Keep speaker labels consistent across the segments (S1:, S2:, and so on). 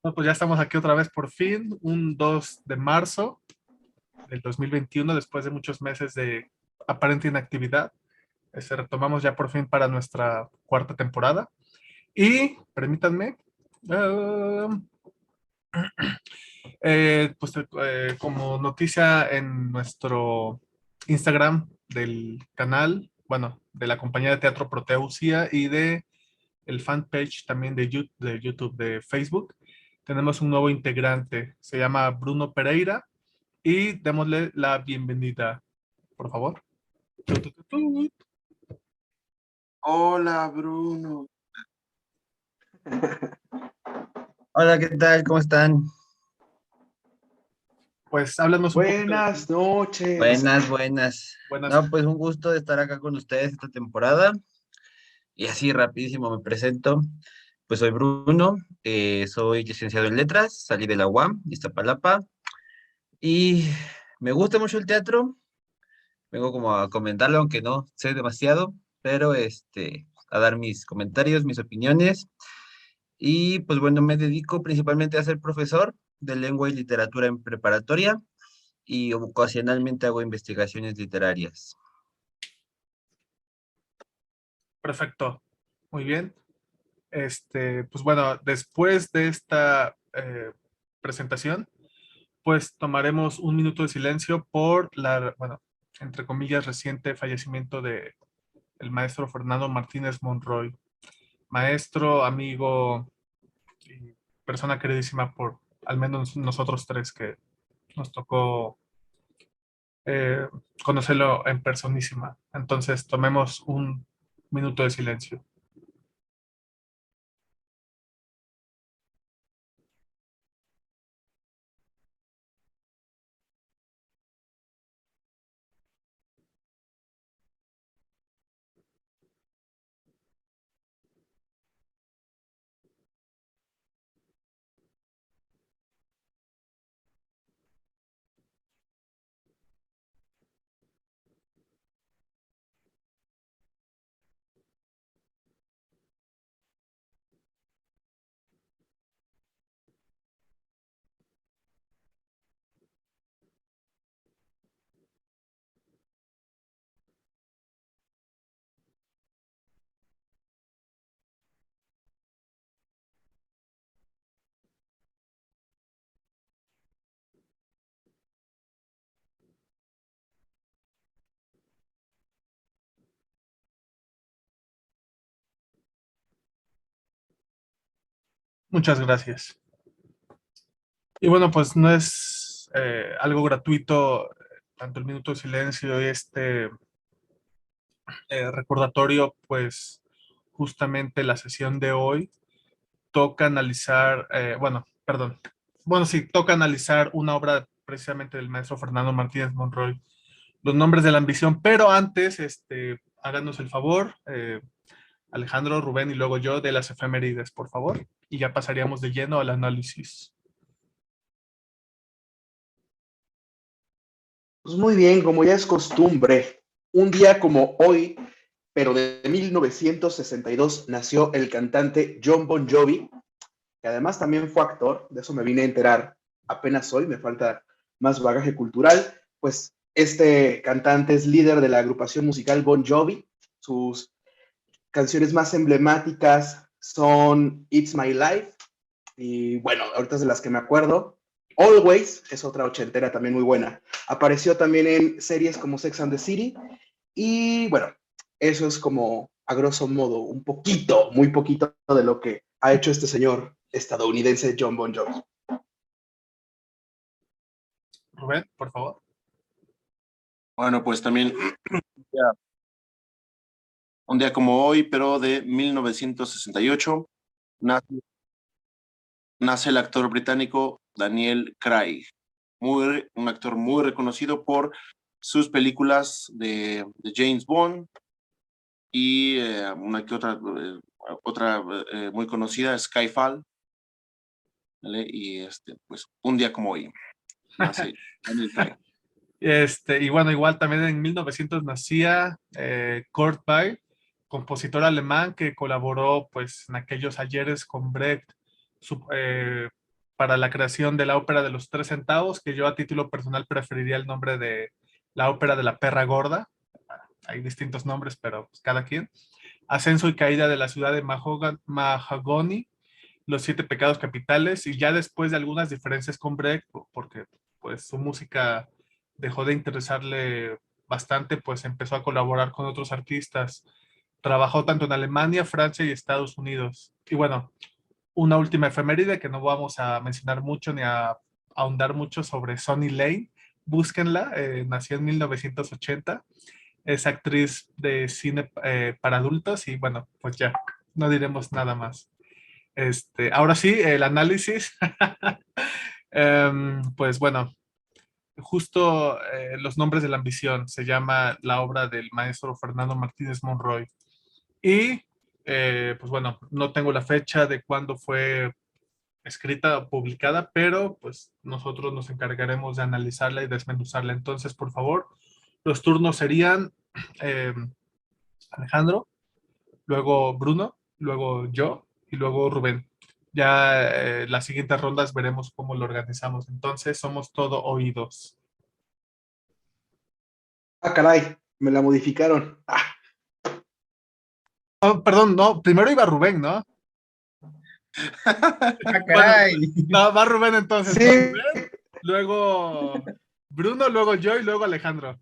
S1: No, pues ya estamos aquí otra vez por fin, un 2 de marzo del 2021, después de muchos meses de aparente inactividad. Retomamos ya por fin para nuestra cuarta temporada. Y permítanme, eh, como noticia en nuestro Instagram del canal, bueno, de la compañía de teatro Proteusia y de el fanpage también de YouTube, de Facebook, tenemos un nuevo integrante, se llama Bruno Pereira y démosle la bienvenida, por favor. Tu, tu, tu, tu.
S2: Hola, Bruno.
S3: Hola, ¿qué tal? ¿Cómo están?
S1: Pues háblanos un poquito de
S2: Buenas
S1: ti.
S2: noches.
S3: Buenas.
S1: Buenas.
S3: No, pues un gusto de estar acá con ustedes esta temporada. Y así rapidísimo me presento. Pues soy Bruno, soy licenciado en letras, salí de la UAM, Iztapalapa, y me gusta mucho el teatro. Vengo como a comentarlo, aunque no sé demasiado, pero a dar mis comentarios, mis opiniones. Y pues bueno, me dedico principalmente a ser profesor de lengua y literatura en preparatoria y ocasionalmente hago investigaciones literarias.
S1: Perfecto, muy bien. Pues bueno, después de esta presentación, pues tomaremos un minuto de silencio por bueno, entre comillas, reciente fallecimiento de el maestro Fernando Martínez Monroy, maestro, amigo y persona queridísima por al menos nosotros tres que nos tocó eh, conocerlo en personísima. Entonces, tomemos un minuto de silencio. Muchas gracias. Y bueno, pues no es algo gratuito, tanto el minuto de silencio y recordatorio, pues justamente la sesión de hoy toca analizar, bueno, perdón, bueno, sí, toca analizar una obra precisamente del maestro Fernando Martínez Monroy, Los nombres de la ambición, pero antes, háganos el favor, Alejandro, Rubén y luego yo, de las efemérides, por favor, y ya pasaríamos de lleno al análisis.
S2: Pues muy bien, como ya es costumbre, un día como hoy, pero de 1962, nació el cantante John Bon Jovi, que además también fue actor. De eso me vine a enterar apenas hoy, me falta más bagaje cultural. Pues este cantante es líder de la agrupación musical Bon Jovi. Sus canciones más emblemáticas son It's My Life, y bueno, ahorita es de las que me acuerdo. Always es otra ochentera también muy buena. Apareció también en series como Sex and the City. Y bueno, eso es como a grosso modo, un poquito, muy poquito de lo que ha hecho este señor estadounidense John Bon Jovi.
S1: Rubén, por favor.
S4: Bueno, pues también un día como hoy, pero de 1968, nace, nace el actor británico Daniel Craig, un actor muy reconocido por sus películas de James Bond y una que otra muy conocida, Skyfall, ¿vale? Y pues un día como hoy, nace Daniel Craig.
S1: Y bueno, igual también en 1900 nacía Kurt Weill, compositor alemán que colaboró pues en aquellos ayeres con Brecht, para la creación de la ópera de los 3 centavos, que yo a título personal preferiría el nombre de la ópera de la perra gorda. Hay distintos nombres, pero pues cada quien. Ascenso y caída de la ciudad de Mahagoni, Los 7 pecados capitales, y ya después de algunas diferencias con Brecht, porque pues su música dejó de interesarle bastante, pues empezó a colaborar con otros artistas. Trabajó tanto en Alemania, Francia y Estados Unidos. Y bueno, una última efeméride que no vamos a mencionar mucho ni a ahondar mucho sobre Sonny Lane. Búsquenla, nació en 1980, es actriz de cine para adultos y bueno, pues ya, no diremos nada más. Ahora sí, el análisis. Pues bueno, justo Los nombres de la ambición se llama la obra del maestro Fernando Martínez Monroy. Y pues bueno, no tengo la fecha de cuándo fue escrita o publicada, pero pues nosotros nos encargaremos de analizarla y desmenuzarla. Entonces, por favor, los turnos serían eh, Alejandro, luego Bruno, luego yo y luego Rubén. Ya las siguientes rondas veremos cómo lo organizamos. Entonces, somos todo oídos.
S2: Ah, caray, me la modificaron. Ah,
S1: Oh, perdón, no, primero iba Rubén, ¿no?
S3: ¡Ah,
S1: Bueno,
S3: caray!
S1: no, va Rubén entonces. Va
S2: sí,
S1: Rubén, luego Bruno, luego yo y luego Alejandro.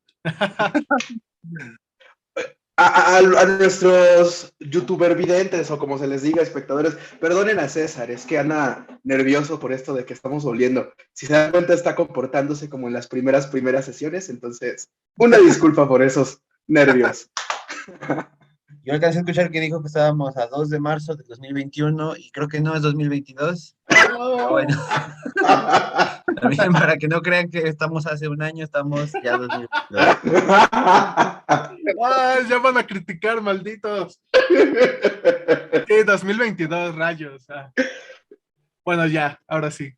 S2: a nuestros youtuber videntes o como se les diga, espectadores, perdonen a César, es que anda nervioso por esto de que estamos volviendo. Si se dan cuenta, está comportándose como en las primeras sesiones, entonces, una disculpa por esos nervios.
S3: Yo alcancé a escuchar que dijo que estábamos a 2 de marzo de 2021 y creo que no es 2022. Pero bueno, también para que no crean que estamos hace un año, estamos ya 2022.
S1: Ay, ya van a criticar, malditos. Sí, 2022, rayos. Bueno, ya, ahora sí.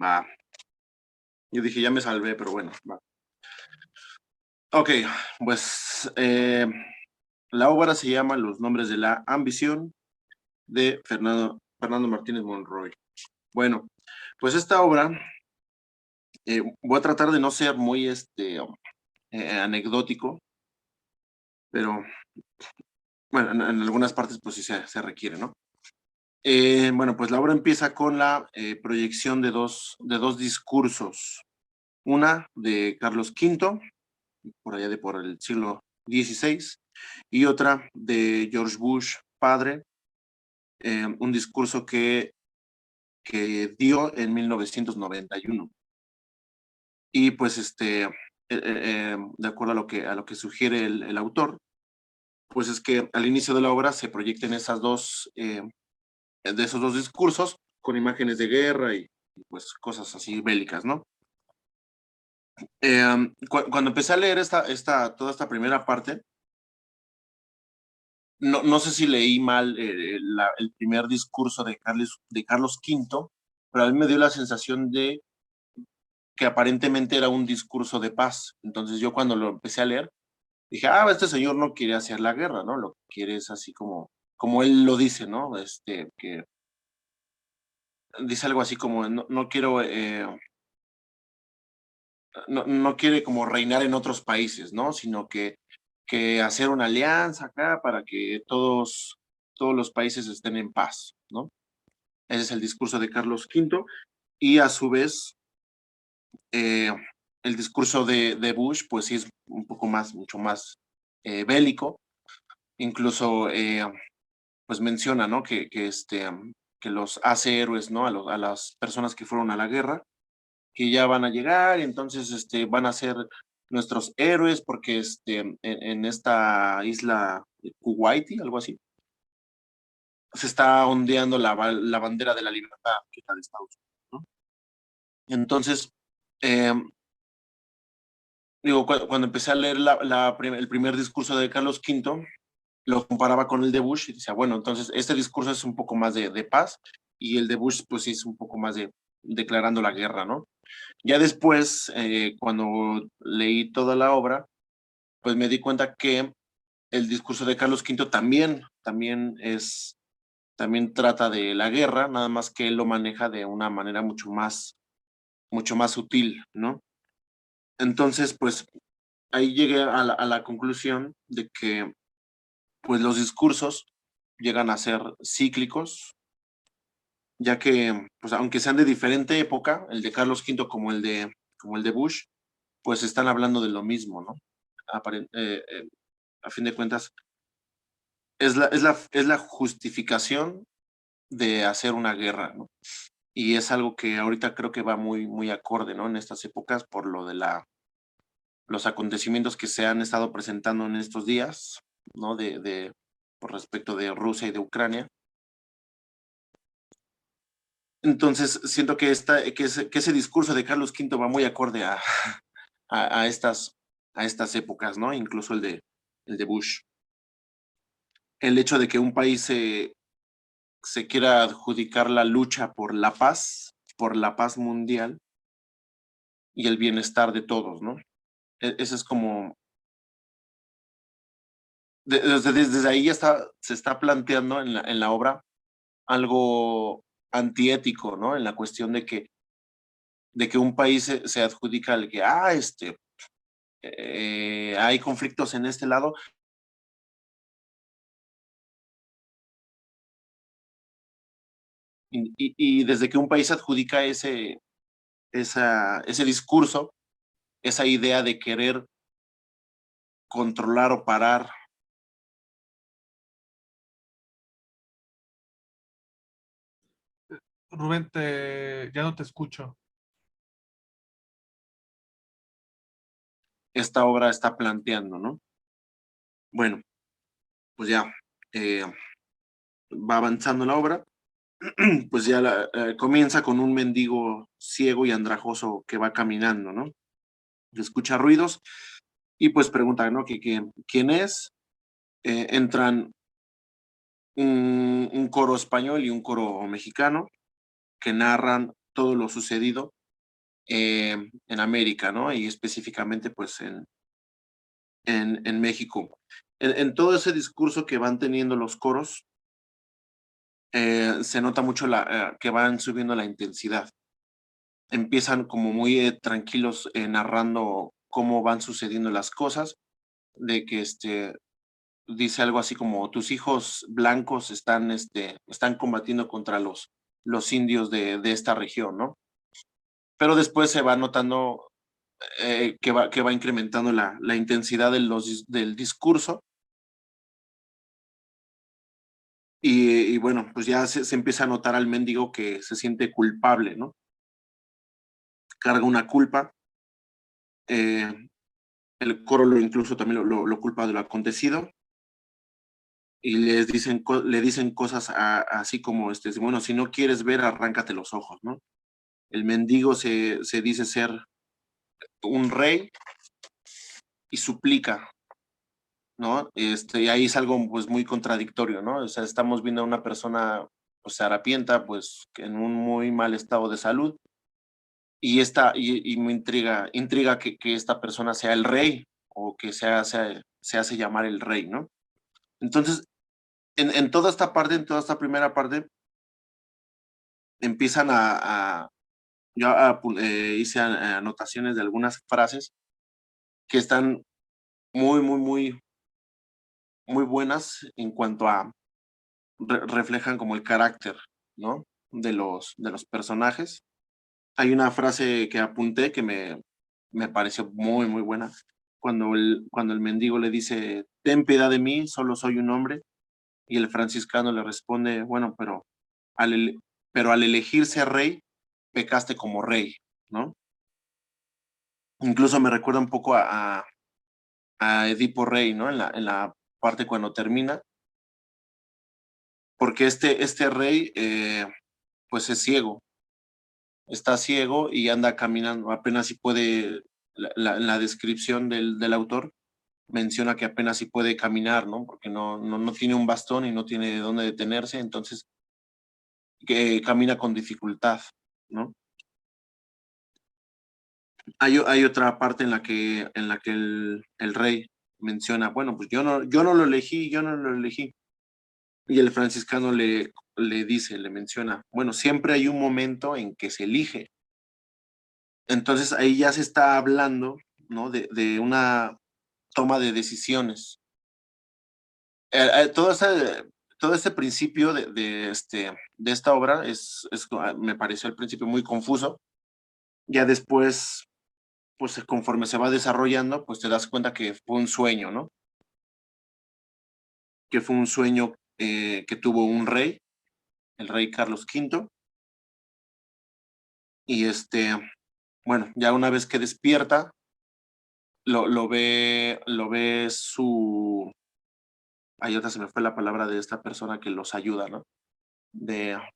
S4: Va. Yo dije, ya me salvé, pero bueno, va. Ok, pues la obra se llama Los nombres de la ambición de Fernando Martínez Monroy. Bueno, pues esta obra, voy a tratar de no ser muy anecdótico, pero bueno, en algunas partes pues sí se requiere, ¿no? Bueno, pues la obra empieza con la proyección de dos discursos. Una de Carlos V, por allá por el siglo XVI, y otra de George Bush, padre, un discurso que dio en 1991. Y pues de acuerdo a lo que sugiere el autor, pues es que al inicio de la obra se proyecten de esos dos discursos con imágenes de guerra y pues cosas así bélicas, ¿no? Cuando empecé a leer toda esta primera parte, no sé si leí mal el primer discurso de Carlos V, pero a mí me dio la sensación de que aparentemente era un discurso de paz. Entonces yo cuando lo empecé a leer, dije, este señor no quiere hacer la guerra, ¿no? Lo que quiere es así como él lo dice, ¿no? Que dice algo así como, no quiero, no quiere como reinar en otros países, ¿no? Sino que hacer una alianza acá para que todos los países estén en paz, ¿no? Ese es el discurso de Carlos V, y a su vez, el discurso de Bush, pues sí es un poco más, mucho más bélico. Incluso, pues menciona, ¿no? Que los hace héroes, ¿no? A las personas que fueron a la guerra, que ya van a llegar, y entonces van a ser nuestros héroes, porque en esta isla de Kuwaiti, algo así, se está ondeando la bandera de la libertad, que es la de Estados Unidos, ¿no? Entonces, digo, cuando empecé a leer el primer discurso de Carlos V, lo comparaba con el de Bush y decía, bueno, entonces este discurso es un poco más de paz, y el de Bush pues sí es un poco más de declarando la guerra, ¿no? Ya después, cuando leí toda la obra, pues me di cuenta que el discurso de Carlos V también también trata de la guerra, nada más que él lo maneja de una manera mucho más sutil, ¿no? Entonces, pues ahí llegué a la conclusión de que pues los discursos llegan a ser cíclicos, ya que, pues aunque sean de diferente época, el de Carlos V como el de Bush, pues están hablando de lo mismo, ¿no? A fin de cuentas, es la justificación de hacer una guerra, ¿no? Y es algo que ahorita creo que va muy acorde, ¿no? En estas épocas por lo de los acontecimientos que se han estado presentando en estos días, ¿no? Por respecto de Rusia y de Ucrania. Entonces, siento que ese discurso de Carlos V va muy acorde a estas épocas, ¿no? Incluso el de Bush. El hecho de que un país se quiera adjudicar la lucha por la paz mundial y el bienestar de todos, ¿no? Ese es como, desde ahí ya se está planteando en la obra algo antiético, ¿no? En la cuestión de que un país se adjudica al que, hay conflictos en este lado. Y desde que un país adjudica ese discurso, esa idea de querer controlar o parar.
S1: Rubén, ya no te escucho.
S4: Esta obra está planteando, ¿no? Bueno, pues ya va avanzando la obra, pues ya comienza con un mendigo ciego y andrajoso que va caminando, ¿no? Escucha ruidos y pues pregunta, ¿no? ¿Quién es? Entran un coro español y un coro mexicano que narran todo lo sucedido en América, ¿no? Y específicamente pues en México. En todo ese discurso que van teniendo los coros, se nota mucho que van subiendo la intensidad. Empiezan como muy tranquilos narrando cómo van sucediendo las cosas, de que dice algo así como tus hijos blancos están combatiendo contra los indios de esta región, ¿no? Pero después se va notando que va incrementando la intensidad del discurso. Y bueno, pues ya se empieza a notar al mendigo que se siente culpable, ¿no? Carga una culpa. El coro incluso también lo culpa de lo acontecido. Y le dicen cosas así como, bueno, si no quieres ver, arráncate los ojos, ¿no? El mendigo se dice ser un rey y suplica, ¿no? Y ahí es algo pues muy contradictorio, ¿no? O sea, estamos viendo a una persona pues harapienta, pues en un muy mal estado de salud, y me intriga que esta persona sea el rey, o que se hace llamar el rey, ¿no? Entonces, en toda esta parte, en toda esta primera parte, empiezan yo hice anotaciones de algunas frases que están muy muy buenas en cuanto a reflejan como el carácter, ¿no? De los personajes. Hay una frase que apunté que me pareció muy buena, cuando el mendigo le dice, ten piedad de mí, solo soy un hombre, y el franciscano le responde, bueno, pero al elegir ser rey, pecaste como rey, ¿no? Incluso me recuerda un poco a Edipo Rey, ¿no? En la parte cuando termina, porque este rey, pues es ciego, está ciego y anda caminando, apenas si puede, la descripción del autor menciona que apenas si puede caminar, ¿no? Porque no tiene un bastón y no tiene de dónde detenerse, entonces que camina con dificultad, ¿no? Hay otra parte en la que el rey menciona, bueno, pues yo no lo elegí, yo no lo elegí. Y el franciscano le dice, le menciona, bueno, siempre hay un momento en que se elige. Entonces ahí ya se está hablando, ¿no? De una toma de decisiones. Todo ese principio de esta obra me pareció al principio muy confuso. Ya después, pues conforme se va desarrollando, pues te das cuenta que fue un sueño, ¿no? Que fue un sueño que tuvo un rey, el rey Carlos V, y bueno, ya una vez que despierta, lo ve ahí otra se me fue la palabra de esta persona que los ayuda, ¿no?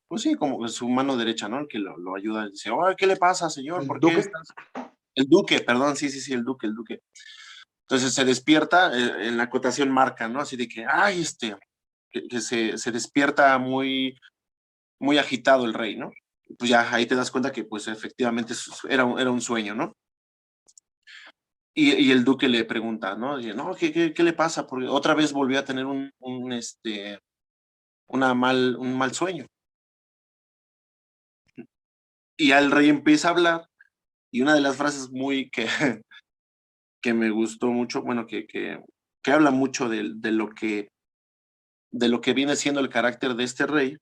S4: Pues sí, como su mano derecha, ¿no? El que lo ayuda, dice, oh, ¿qué le pasa, señor?
S2: ¿El
S4: ¿Por qué
S2: duque?
S4: estás? El duque, perdón, sí, el duque. Entonces se despierta, en la acotación marca, ¿no? Así de que, ay, que se despierta muy, muy agitado el rey, ¿no? Pues ya ahí te das cuenta que pues efectivamente era un sueño, ¿no? Y el duque le pregunta, ¿no? Dice, no, ¿qué le pasa? Porque otra vez volvió a tener un mal sueño. Y ya el rey empieza a hablar, y una de las frases muy que me gustó mucho, bueno, que habla mucho de lo que viene siendo el carácter de este rey,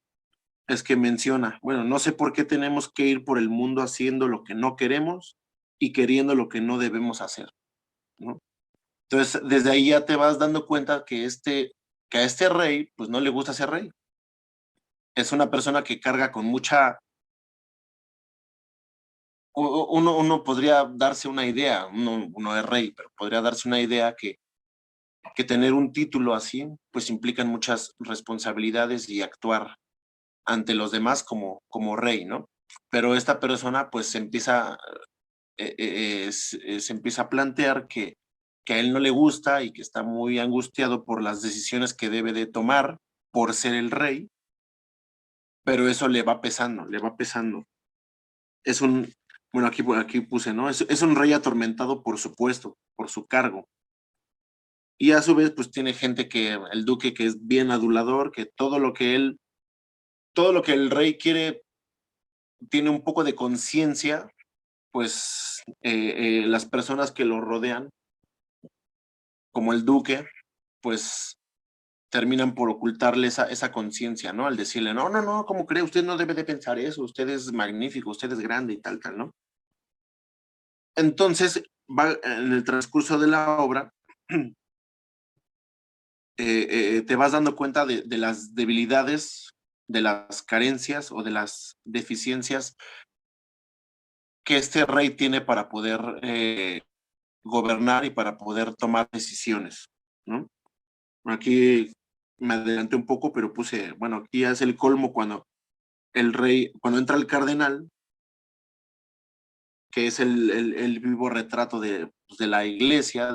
S4: es que menciona, bueno, no sé por qué tenemos que ir por el mundo haciendo lo que no queremos y queriendo lo que no debemos hacer, ¿no? Entonces, desde ahí ya te vas dando cuenta que a este rey, pues no le gusta ser rey. Es una persona que carga con mucha. Uno podría darse una idea, uno es rey, pero podría darse una idea que tener un título así, pues implican muchas responsabilidades y actuar ante los demás como rey, ¿no? Pero esta persona, pues se empieza a plantear que a él no le gusta y que está muy angustiado por las decisiones que debe de tomar por ser el rey, pero eso le va pesando, le va pesando. Bueno, aquí puse, ¿no? Es un rey atormentado por su puesto, por su cargo. Y a su vez, pues tiene gente el duque que es bien adulador, que todo lo que el rey quiere, tiene un poco de conciencia, pues las personas que lo rodean, como el duque, pues terminan por ocultarle esa conciencia, ¿no? Al decirle, no, ¿cómo cree? Usted no debe de pensar eso, usted es magnífico, usted es grande y tal, ¿no? Entonces, va en el transcurso de la obra, te vas dando cuenta de las debilidades, de las carencias o de las deficiencias que este rey tiene para poder gobernar y para poder tomar decisiones, ¿no? Aquí me adelanté un poco, pero puse, bueno, aquí es el colmo cuando cuando entra el cardenal, que es el vivo retrato pues, de la iglesia,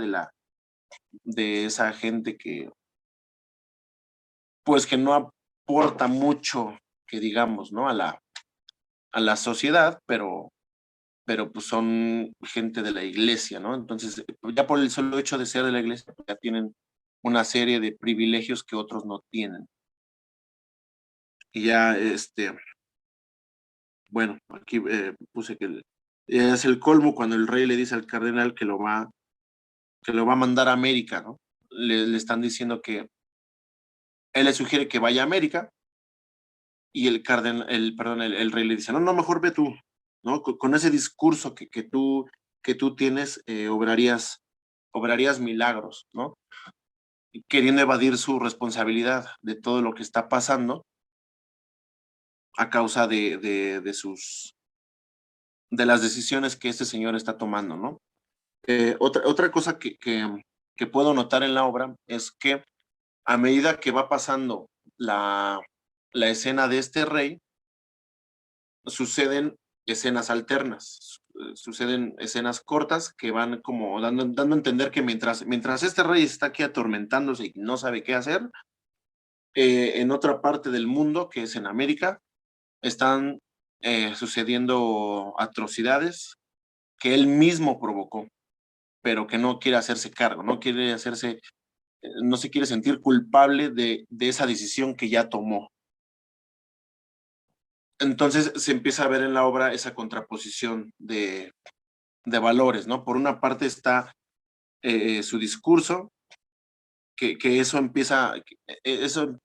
S4: de esa gente pues que no aporta mucho, que digamos, ¿no? A la sociedad, pero pues son gente de la iglesia, ¿no? Entonces, ya por el solo hecho de ser de la iglesia, pues, ya tienen una serie de privilegios que otros no tienen. Y ya, bueno, aquí puse que es el colmo cuando el rey le dice al cardenal que lo va a mandar a América, ¿no? Le están diciendo que él le sugiere que vaya a América y el rey le dice, no, mejor ve tú, ¿no? Con ese discurso que tú tienes, obrarías milagros, ¿no? Queriendo evadir su responsabilidad de todo lo que está pasando a causa de las decisiones que este señor está tomando, ¿no? Otra cosa que puedo notar en la obra es que a medida que va pasando la escena de este rey, suceden escenas alternas, suceden escenas cortas que van como dando a entender que mientras este rey está aquí atormentándose y no sabe qué hacer, en otra parte del mundo, que es en América, están sucediendo atrocidades que él mismo provocó, pero que no quiere hacerse cargo, no quiere hacerse no se quiere sentir culpable de esa decisión que ya tomó. Entonces se empieza a ver en la obra esa contraposición de valores, ¿no? Por una parte está su discurso, que eso empieza, eso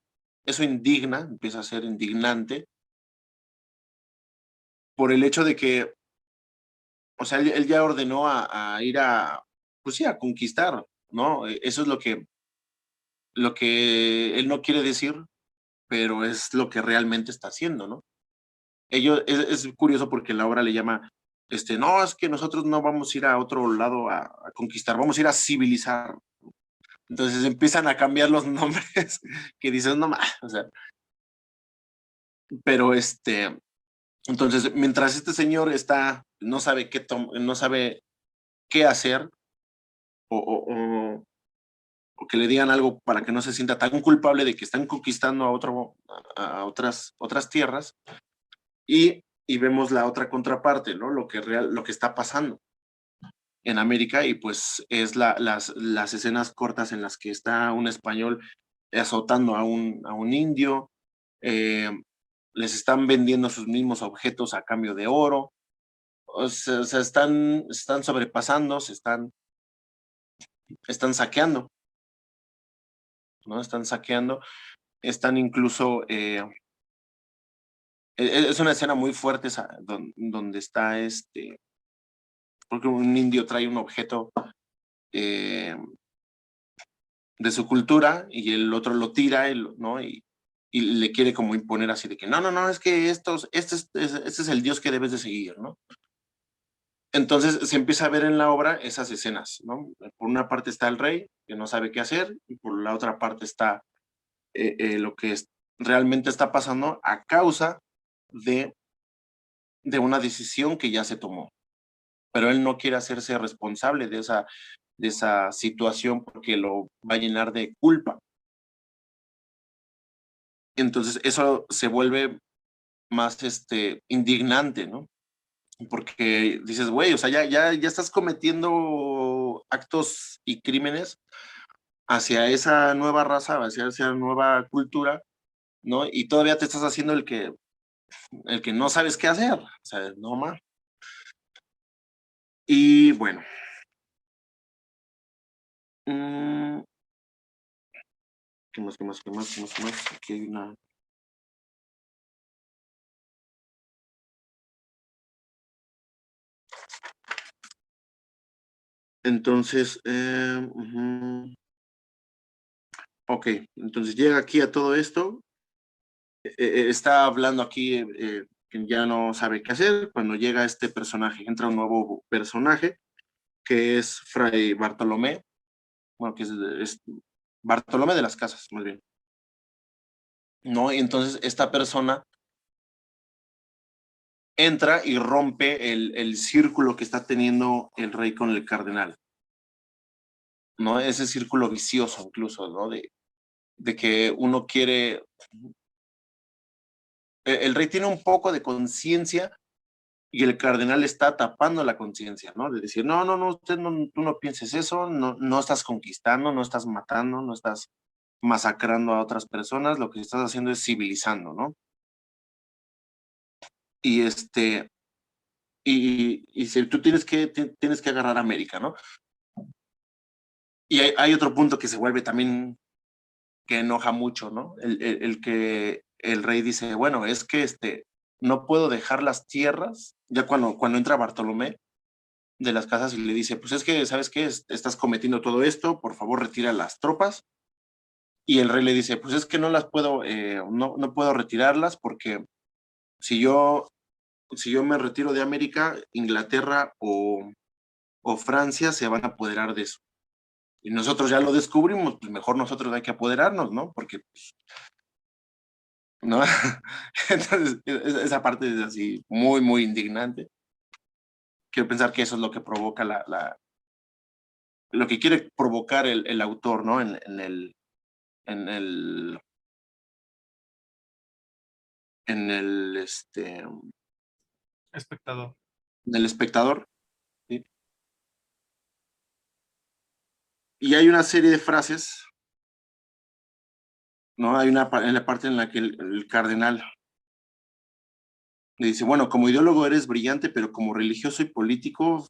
S4: indigna, empieza a ser indignante, por el hecho de que, o sea, él ya ordenó a ir pues sí, a conquistar, ¿no? Eso es lo que él no quiere decir, pero es lo que realmente está haciendo, ¿no? Es curioso porque la obra le llama, no, es que nosotros no vamos a ir a otro lado a conquistar, vamos a ir a civilizar. Entonces empiezan a cambiar los nombres que dices, no más, o sea, pero entonces mientras este señor no sabe no sabe qué hacer o, o que le digan algo para que no se sienta tan culpable de que están conquistando a otras tierras, y vemos la otra contraparte, ¿no? Lo que está pasando en América, y pues es las escenas cortas en las que está un español azotando a un indio, les están vendiendo sus mismos objetos a cambio de oro, o sea, están sobrepasando, están saqueando, ¿no? Están saqueando, están incluso, es una escena muy fuerte donde está porque un indio trae un objeto de su cultura y el otro lo tira, ¿no? Y le quiere como imponer así de que no, es que este es el Dios que debes de seguir, ¿no? Entonces se empieza a ver en la obra esas escenas, ¿no? Por una parte está el rey, que no sabe qué hacer, y por la otra parte está lo que realmente está pasando a causa de una decisión que ya se tomó. Pero él no quiere hacerse responsable de esa situación porque lo va a llenar de culpa. Entonces eso se vuelve más indignante, ¿no? Porque dices, güey, o sea, ya estás cometiendo actos y crímenes hacia esa nueva raza, hacia esa nueva cultura, ¿no? Y todavía te estás haciendo el que no sabes qué hacer, o sea, no más. Y bueno, ¿qué más? Aquí hay una. Entonces, ok, entonces llega aquí a todo esto, está hablando aquí que ya no sabe qué hacer. Cuando llega este personaje, entra un nuevo personaje que es Fray Bartolomé, bueno, que es Bartolomé de las Casas, más bien, ¿no? Y entonces esta persona entra y rompe el círculo que está teniendo el rey con el cardenal, ¿no? Ese círculo vicioso incluso, ¿no? De que uno quiere, el rey tiene un poco de conciencia y el cardenal está tapando la conciencia, ¿no? De decir, no, usted tú no pienses eso, no estás conquistando, no estás matando, no estás masacrando a otras personas, lo que estás haciendo es civilizando, ¿no? Y y si tú tienes que agarrar a América, ¿no? Y hay otro punto que se vuelve también, que enoja mucho, ¿no? El que el rey dice, bueno, es que no puedo dejar las tierras, ya cuando entra Bartolomé de las Casas y le dice, pues es que, ¿sabes qué? Estás cometiendo todo esto, por favor retira las tropas. Y el rey le dice, pues es que no las puedo, no puedo retirarlas porque si yo me retiro de América, Inglaterra o Francia se van a apoderar de eso. Y nosotros ya lo descubrimos, pues mejor nosotros hay que apoderarnos, ¿no? Porque, pues, ¿no? Entonces, esa parte es así muy, muy indignante. Quiero pensar que eso es lo que provoca lo que quiere provocar el autor, ¿no? En el,
S1: Espectador.
S4: en el espectador, ¿sí? Y hay una serie de frases ¿no? Hay en la parte en la que el cardenal le dice, bueno, como ideólogo eres brillante, pero como religioso y político,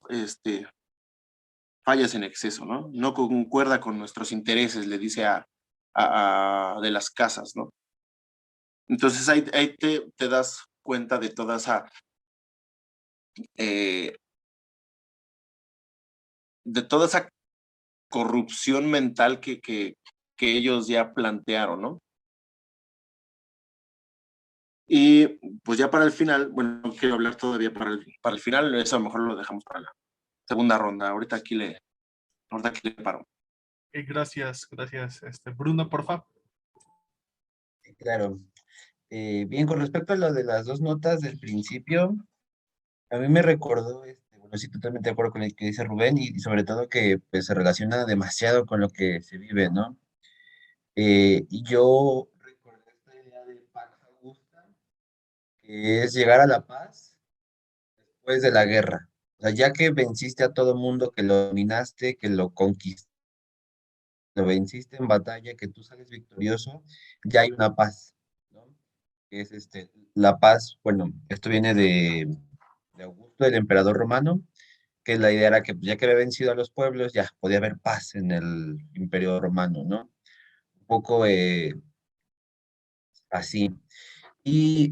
S4: fallas en exceso, ¿no? No concuerda con nuestros intereses, le dice de las casas, ¿no? Entonces ahí te das cuenta de toda eh, esa corrupción mental que ellos ya plantearon, ¿no? Y pues ya para el final, bueno, no quiero hablar todavía para el final, eso a lo mejor lo dejamos para la segunda ronda. Ahorita aquí le paro.
S1: Gracias, gracias. Bruno, porfa.
S3: Claro. Bien, con respecto a lo de las dos notas del principio, a mí me recordó, bueno, sí, totalmente de acuerdo con el que dice Rubén y sobre todo que pues, se relaciona demasiado con lo que se vive, ¿no? Y yo recordé esta idea de Pax Augusta, que es llegar a la paz después de la guerra. O sea, ya que venciste a todo mundo, que lo dominaste, que lo conquistaste, lo venciste en batalla, que tú sales victorioso, ya hay una paz, ¿no? Que es la paz, bueno, esto viene de Augusto, el emperador romano, que la idea era que pues, ya que había vencido a los pueblos, ya podía haber paz en el imperio romano, ¿no? Un poco así. Y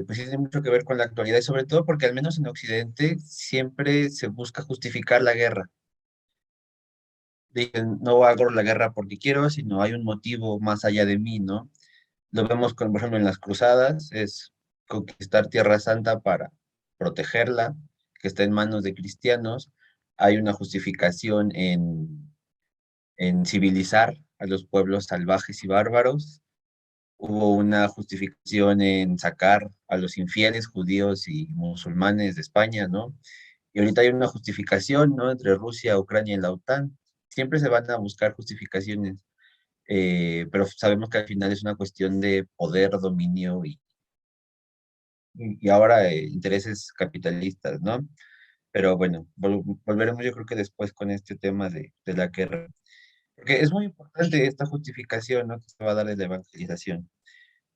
S3: pues sí tiene mucho que ver con la actualidad y sobre todo porque al menos en Occidente siempre se busca justificar la guerra. Dicen, no hago la guerra porque quiero, sino hay un motivo más allá de mí, ¿no? Lo vemos, por ejemplo, en las cruzadas, es conquistar Tierra Santa para protegerla, que está en manos de cristianos. Hay una justificación en civilizar a los pueblos salvajes y bárbaros. Hubo una justificación en sacar a los infieles judíos y musulmanes de España, ¿no? Y ahorita hay una justificación, ¿no? Entre Rusia, Ucrania y la OTAN. Siempre se van a buscar justificaciones, pero sabemos que al final es una cuestión de poder, dominio y ahora intereses capitalistas, ¿no? Pero bueno, volveremos yo creo que después con este tema de la guerra. Porque es muy importante esta justificación, ¿no? Que se va a dar de la evangelización.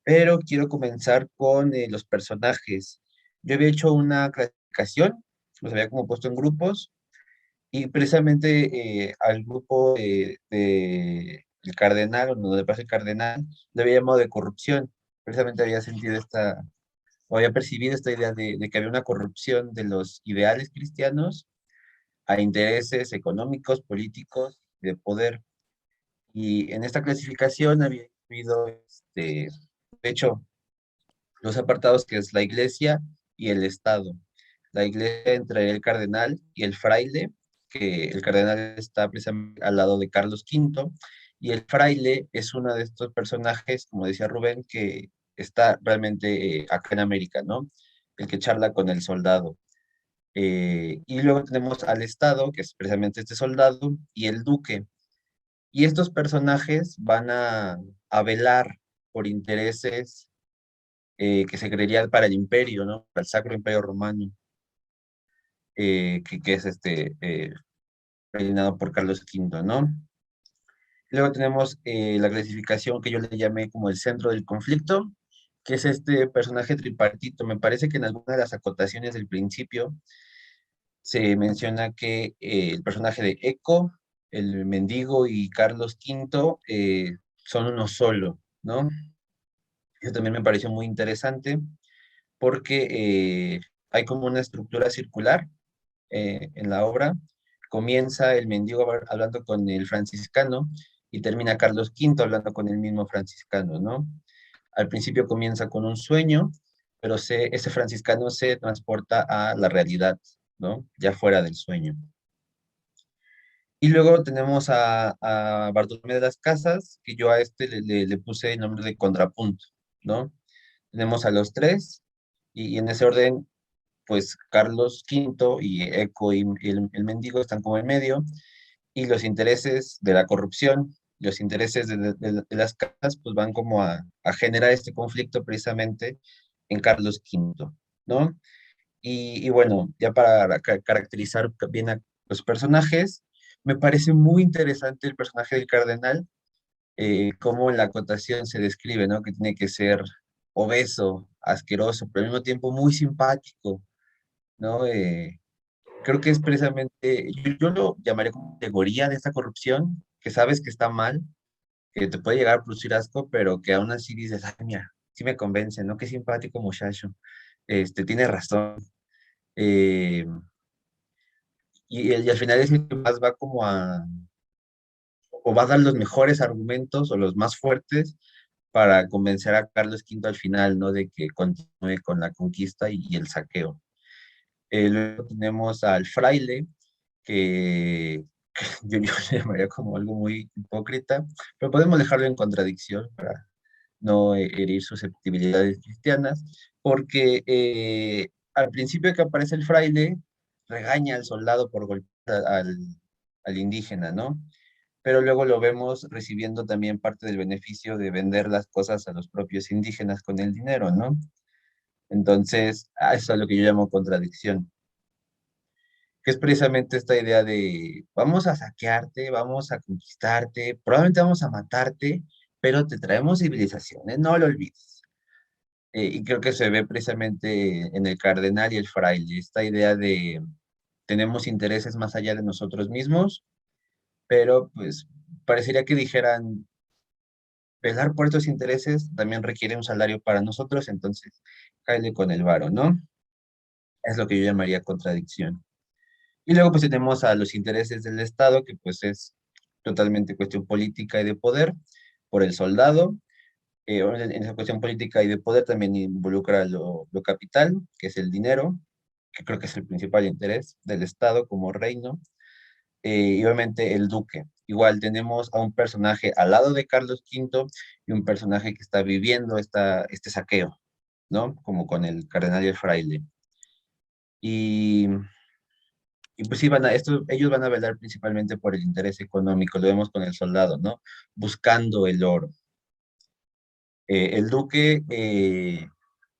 S3: Pero quiero comenzar con los personajes. Yo había hecho una clasificación, los había como puesto en grupos, y precisamente al grupo el cardenal, o no, de pasa el cardenal, le había llamado de corrupción. Precisamente había sentido o había percibido esta idea de que había una corrupción de los ideales cristianos a intereses económicos, políticos, de poder. Y en esta clasificación había incluido, de hecho, los apartados que es la iglesia y el Estado. La iglesia entre el cardenal y el fraile, que el cardenal está precisamente al lado de Carlos V, y el fraile es uno de estos personajes, como decía Rubén, que está realmente acá en América, ¿no? El que charla con el soldado. Y luego tenemos al Estado, que es precisamente este soldado, y el duque. Y estos personajes van a velar por intereses que se creería para el imperio, ¿no? Para el Sacro Imperio Romano, que es reinado por Carlos V, ¿no? Luego tenemos la clasificación que yo le llamé como el centro del conflicto, que es este personaje tripartito. Me parece que en alguna de las acotaciones del principio se menciona que el personaje de Eco, el mendigo y Carlos V son uno solo, ¿no? Eso también me pareció muy interesante porque hay como una estructura circular en la obra. Comienza el mendigo hablando con el franciscano y termina Carlos V hablando con el mismo franciscano, ¿no? Al principio comienza con un sueño, pero ese franciscano se transporta a la realidad, ¿no? Ya fuera del sueño. Y luego tenemos a Bartolomé de las Casas, que yo a este le puse el nombre de contrapunto, ¿no? Tenemos a los tres, y en ese orden pues Carlos V y Eco y el mendigo están como en medio, y los intereses de la corrupción, los intereses de las casas, pues van como a generar este conflicto precisamente en Carlos V, ¿no? Y bueno, ya para caracterizar bien a los personajes, me parece muy interesante el personaje del cardenal, cómo en la acotación se describe, ¿no? Que tiene que ser obeso, asqueroso, pero al mismo tiempo muy simpático, ¿no? Creo que es precisamente, yo lo llamaría como categoría de esta corrupción, que sabes que está mal, que te puede llegar a producir asco, pero que aún así dices, ay, mira, sí me convence, ¿no? Qué simpático muchacho, tiene razón. Eh, y al final es el que más va como o va a dar los mejores argumentos o los más fuertes para convencer a Carlos V al final, ¿no? De que continúe con la conquista y el saqueo. Luego tenemos al fraile, que yo le llamaría como algo muy hipócrita, pero podemos dejarlo en contradicción para no herir susceptibilidades cristianas, porque al principio que aparece el fraile, regaña al soldado por golpear al indígena, ¿no? Pero luego lo vemos recibiendo también parte del beneficio de vender las cosas a los propios indígenas con el dinero, ¿no? Entonces, eso es lo que yo llamo contradicción, que es precisamente esta idea de vamos a saquearte, vamos a conquistarte, probablemente vamos a matarte, pero te traemos civilizaciones, no lo olvides. Y creo que se ve precisamente en el cardenal y el fraile, esta idea de tenemos intereses más allá de nosotros mismos, pero pues parecería que dijeran, velar por estos intereses también requiere un salario para nosotros, entonces cáele con el varo, ¿no? Es lo que yo llamaría contradicción. Y luego pues tenemos a los intereses del Estado, que pues es totalmente cuestión política y de poder, por el soldado. En esa cuestión política y de poder también involucra lo capital, que es el dinero, que creo que es el principal interés del Estado como reino. Y obviamente el duque. Igual tenemos a un personaje al lado de Carlos V y un personaje que está viviendo este saqueo, ¿no? Como con el cardenal y el fraile. Y, y pues sí, ellos van a velar principalmente por el interés económico, lo vemos con el soldado, ¿no? Buscando el oro. El duque,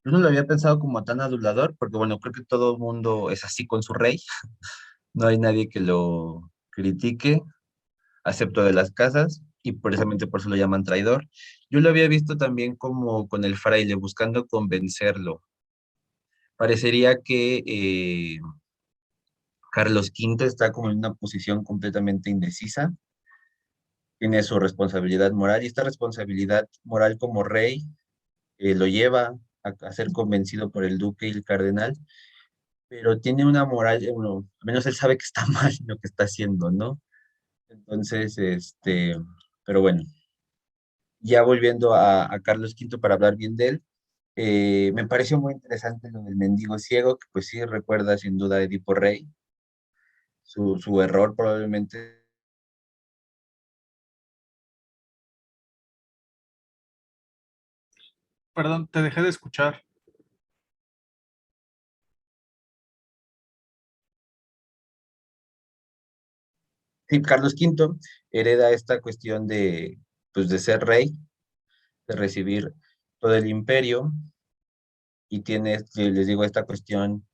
S3: yo no lo había pensado como tan adulador, porque bueno, creo que todo el mundo es así con su rey, no hay nadie que lo critique, acepto de las casas, y precisamente por eso lo llaman traidor. Yo lo había visto también como con el fraile, buscando convencerlo. Parecería que Carlos V está como en una posición completamente indecisa, tiene su responsabilidad moral, y esta responsabilidad moral como rey lo lleva a ser convencido por el duque y el cardenal, pero tiene una moral, bueno, al menos él sabe que está mal lo que está haciendo, ¿no? Entonces, pero bueno. Ya volviendo a Carlos V para hablar bien de él, me pareció muy interesante lo del mendigo ciego, que pues sí recuerda sin duda a Edipo Rey, su error probablemente.
S1: Perdón, te dejé de escuchar.
S3: Sí, Carlos V hereda esta cuestión de, pues, de ser rey, de recibir todo el imperio, y tiene, les digo, esta cuestión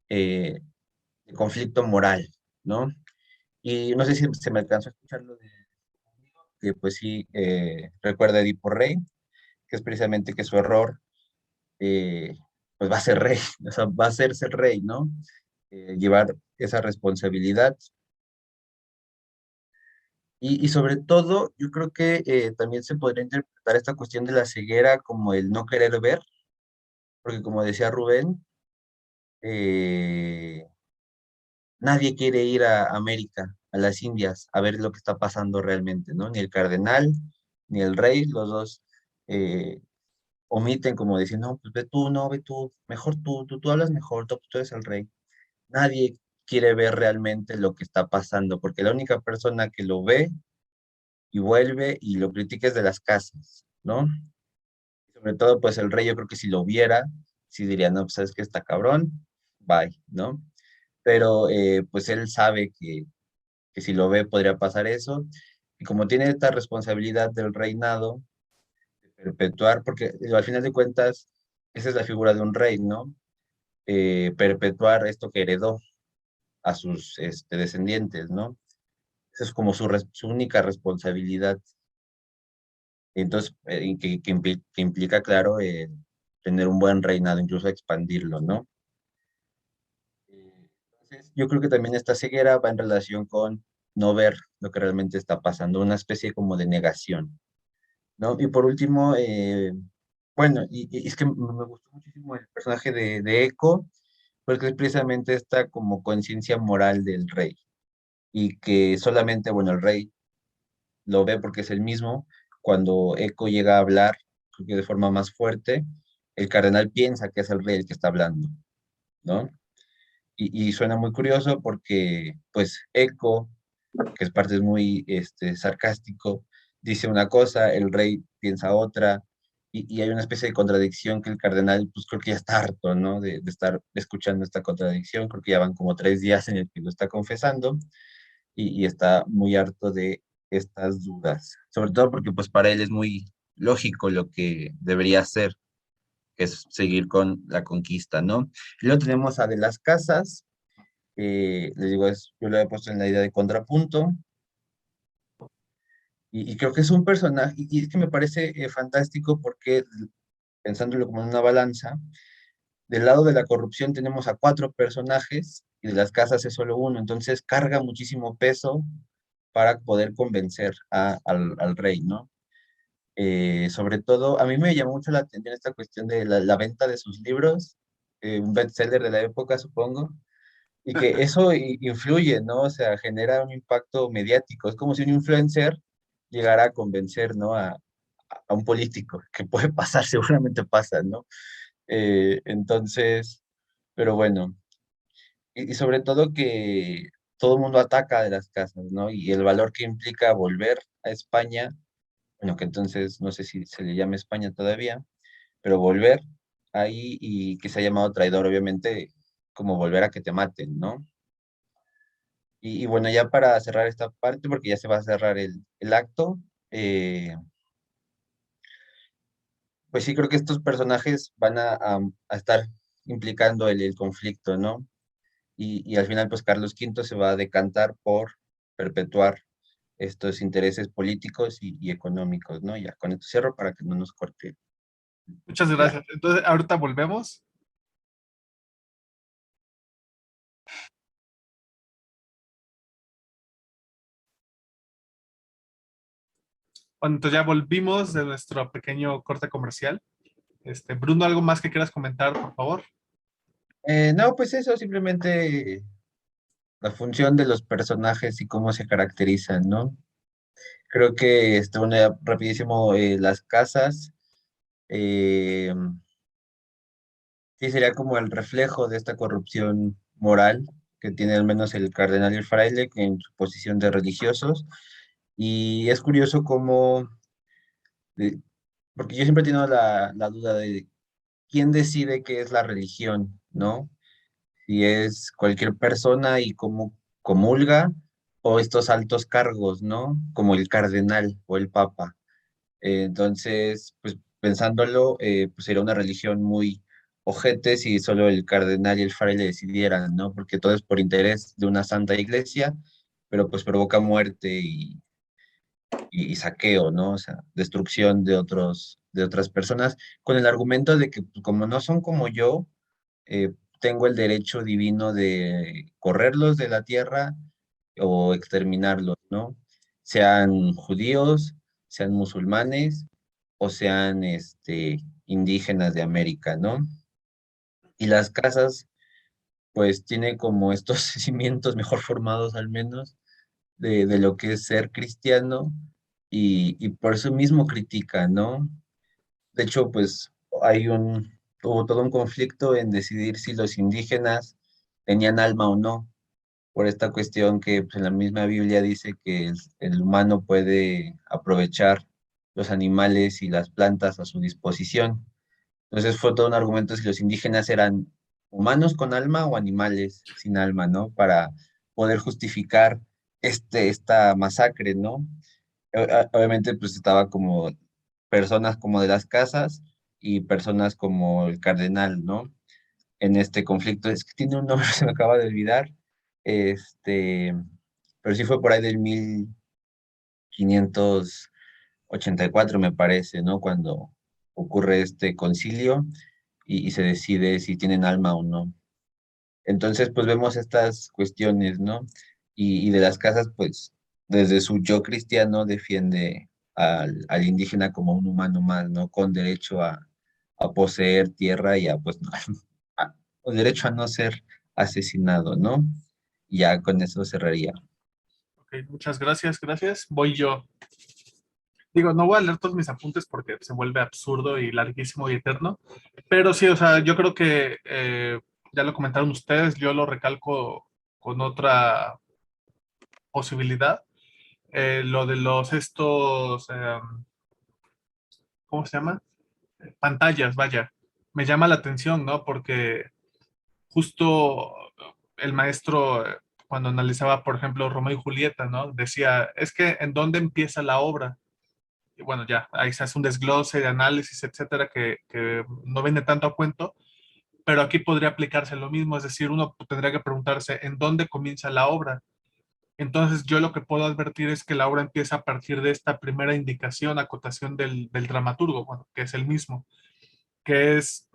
S3: eh, de conflicto moral, ¿no? Y no sé si se me alcanzó a escuchar lo de que pues sí recuerda a Edipo Rey, que es precisamente que su error pues va a ser rey, o sea, va a ser ser rey, ¿no? Llevar esa responsabilidad. Y sobre todo, yo creo que también se podría interpretar esta cuestión de la ceguera como el no querer ver, porque como decía Rubén, eh, nadie quiere ir a América, a las Indias, a ver lo que está pasando realmente, ¿no? Ni el cardenal, ni el rey, los dos eh, omiten como decir, no, pues ve tú, no, ve tú, mejor tú hablas mejor, tú eres el rey. Nadie quiere ver realmente lo que está pasando, porque la única persona que lo ve y vuelve y lo critica es de las casas, ¿no? Sobre todo, pues el rey, yo creo que si lo viera, sí diría, no, pues sabes que está cabrón, bye, ¿no? Pero pues él sabe que si lo ve podría pasar eso, y como tiene esta responsabilidad del reinado, de perpetuar, porque al final de cuentas, esa es la figura de un rey, ¿no? Perpetuar esto que heredó a sus descendientes, ¿no? Esa es como su única responsabilidad. Entonces, que implica, claro, tener un buen reinado, incluso expandirlo, ¿no? Entonces, yo creo que también esta ceguera va en relación con no ver lo que realmente está pasando, una especie como de negación, ¿no? Y por último, bueno, y es que me gustó muchísimo el personaje de Eco, porque es precisamente esta como conciencia moral del rey, y que solamente, bueno, el rey lo ve porque es el mismo. Cuando Eco llega a hablar, creo que de forma más fuerte, el cardenal piensa que es el rey el que está hablando, ¿no? Y suena muy curioso porque, pues, Eco, que es parte muy sarcástico, dice una cosa, el rey piensa otra, y hay una especie de contradicción que el cardenal, pues creo que ya está harto, ¿no? De estar escuchando esta contradicción, creo que ya van como 3 días en el que lo está confesando, y está muy harto de estas dudas, sobre todo porque pues para él es muy lógico lo que debería hacer, que es seguir con la conquista, ¿no? Y luego tenemos a De las Casas, les digo, yo lo he puesto en la idea de contrapunto, y creo que es un personaje, y es que me parece fantástico porque, pensándolo como en una balanza, del lado de la corrupción tenemos a 4 personajes y de las casas es solo uno, entonces carga muchísimo peso para poder convencer al rey, ¿no? Sobre todo, a mí me llamó mucho la atención esta cuestión de la venta de sus libros, un bestseller de la época, supongo, y que eso influye, ¿no? O sea, genera un impacto mediático. Es como si un influencer llegara a convencer, ¿no? A un político, que puede pasar, seguramente pasa, ¿no? Entonces, pero bueno, y sobre todo que todo el mundo ataca de las casas, ¿no? Y el valor que implica volver a España, bueno, que entonces no sé si se le llama España todavía, pero volver ahí y que se ha llamado traidor, obviamente, como volver a que te maten, ¿no? Y bueno, ya para cerrar esta parte, porque ya se va a cerrar el acto, eh, pues sí creo que estos personajes van a estar implicando el conflicto, ¿no? Y al final, pues Carlos V se va a decantar por perpetuar estos intereses políticos y económicos, ¿no? Ya con esto cierro para que no nos corte.
S1: Muchas
S3: Ya.
S1: gracias. Entonces, ahorita volvemos. Bueno, entonces ya volvimos de nuestro pequeño corte comercial. Bruno, ¿algo más que quieras comentar, por favor?
S3: No, pues eso, simplemente la función de los personajes y cómo se caracterizan, ¿no? Creo que rapidísimo las casas, eh, sí sería como el reflejo de esta corrupción moral que tiene al menos el cardenal y el fraile en su posición de religiosos. Y es curioso cómo, eh, porque yo siempre he tenido la duda de quién decide qué es la religión, ¿no? Si es cualquier persona y cómo comulga, o estos altos cargos, ¿no? Como el cardenal o el papa. Entonces, pues pensándolo, pues sería una religión muy ojete si solo el cardenal y el fraile decidieran, ¿no? Porque todo es por interés de una santa iglesia, pero pues provoca muerte y saqueo, ¿no? O sea, destrucción de otras personas, con el argumento de que pues, como no son como yo, tengo el derecho divino de correrlos de la tierra o exterminarlos, ¿no? Sean judíos, sean musulmanes o sean indígenas de América, ¿no? Y las casas, pues, tiene como estos cimientos mejor formados al menos de lo que es ser cristiano y por eso mismo critica, ¿no? De hecho, pues, hubo todo un conflicto en decidir si los indígenas tenían alma o no, por esta cuestión que pues, en la misma Biblia dice que el humano puede aprovechar los animales y las plantas a su disposición. Entonces fue todo un argumento si los indígenas eran humanos con alma o animales sin alma, ¿no? Para poder justificar esta masacre, ¿no? Obviamente pues estaba como personas como de las casas y personas como el cardenal, ¿no? En este conflicto. Es que tiene un nombre, se me acaba de olvidar, este, pero sí fue por ahí del 1500, 84 me parece, ¿no? Cuando ocurre este concilio y se decide si tienen alma o no. Entonces, pues vemos estas cuestiones, ¿no? Y de las casas, pues, desde su yo cristiano defiende al indígena como un humano más, ¿no? Con derecho a poseer tierra y a, pues, no, con derecho a no ser asesinado, ¿no? Y ya con eso cerraría.
S1: Ok, muchas gracias, gracias. Voy yo. Digo, no voy a leer todos mis apuntes porque se vuelve absurdo y larguísimo y eterno, pero sí, o sea, yo creo que ya lo comentaron ustedes, yo lo recalco con otra posibilidad, lo de los estos, ¿cómo se llama? Pantallas, vaya, me llama la atención, ¿no? Porque justo el maestro, cuando analizaba, por ejemplo, Romeo y Julieta, ¿no? Decía, es que ¿en dónde empieza la obra? Y bueno, ya, ahí se hace un desglose de análisis, etcétera, que no viene tanto a cuento, pero aquí podría aplicarse lo mismo, es decir, uno tendría que preguntarse, ¿en dónde comienza la obra? Entonces, yo lo que puedo advertir es que la obra empieza a partir de esta primera indicación, acotación del dramaturgo, bueno, que es el mismo, que es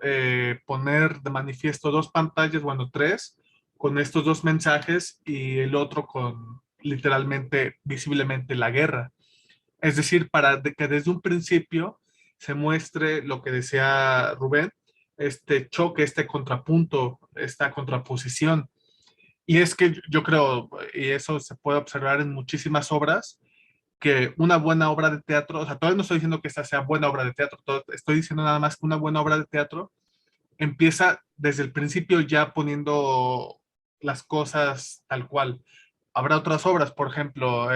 S1: poner de manifiesto dos pantallas, bueno, tres, con estos dos mensajes y el otro con literalmente, visiblemente la guerra. Es decir, para que desde un principio se muestre lo que decía Rubén, este choque, este contrapunto, esta contraposición. Y es que yo creo, y eso se puede observar en muchísimas obras, que una buena obra de teatro, o sea, todavía no estoy diciendo que esta sea buena obra de teatro, estoy diciendo nada más que una buena obra de teatro empieza desde el principio ya poniendo las cosas tal cual. Habrá otras obras, por ejemplo,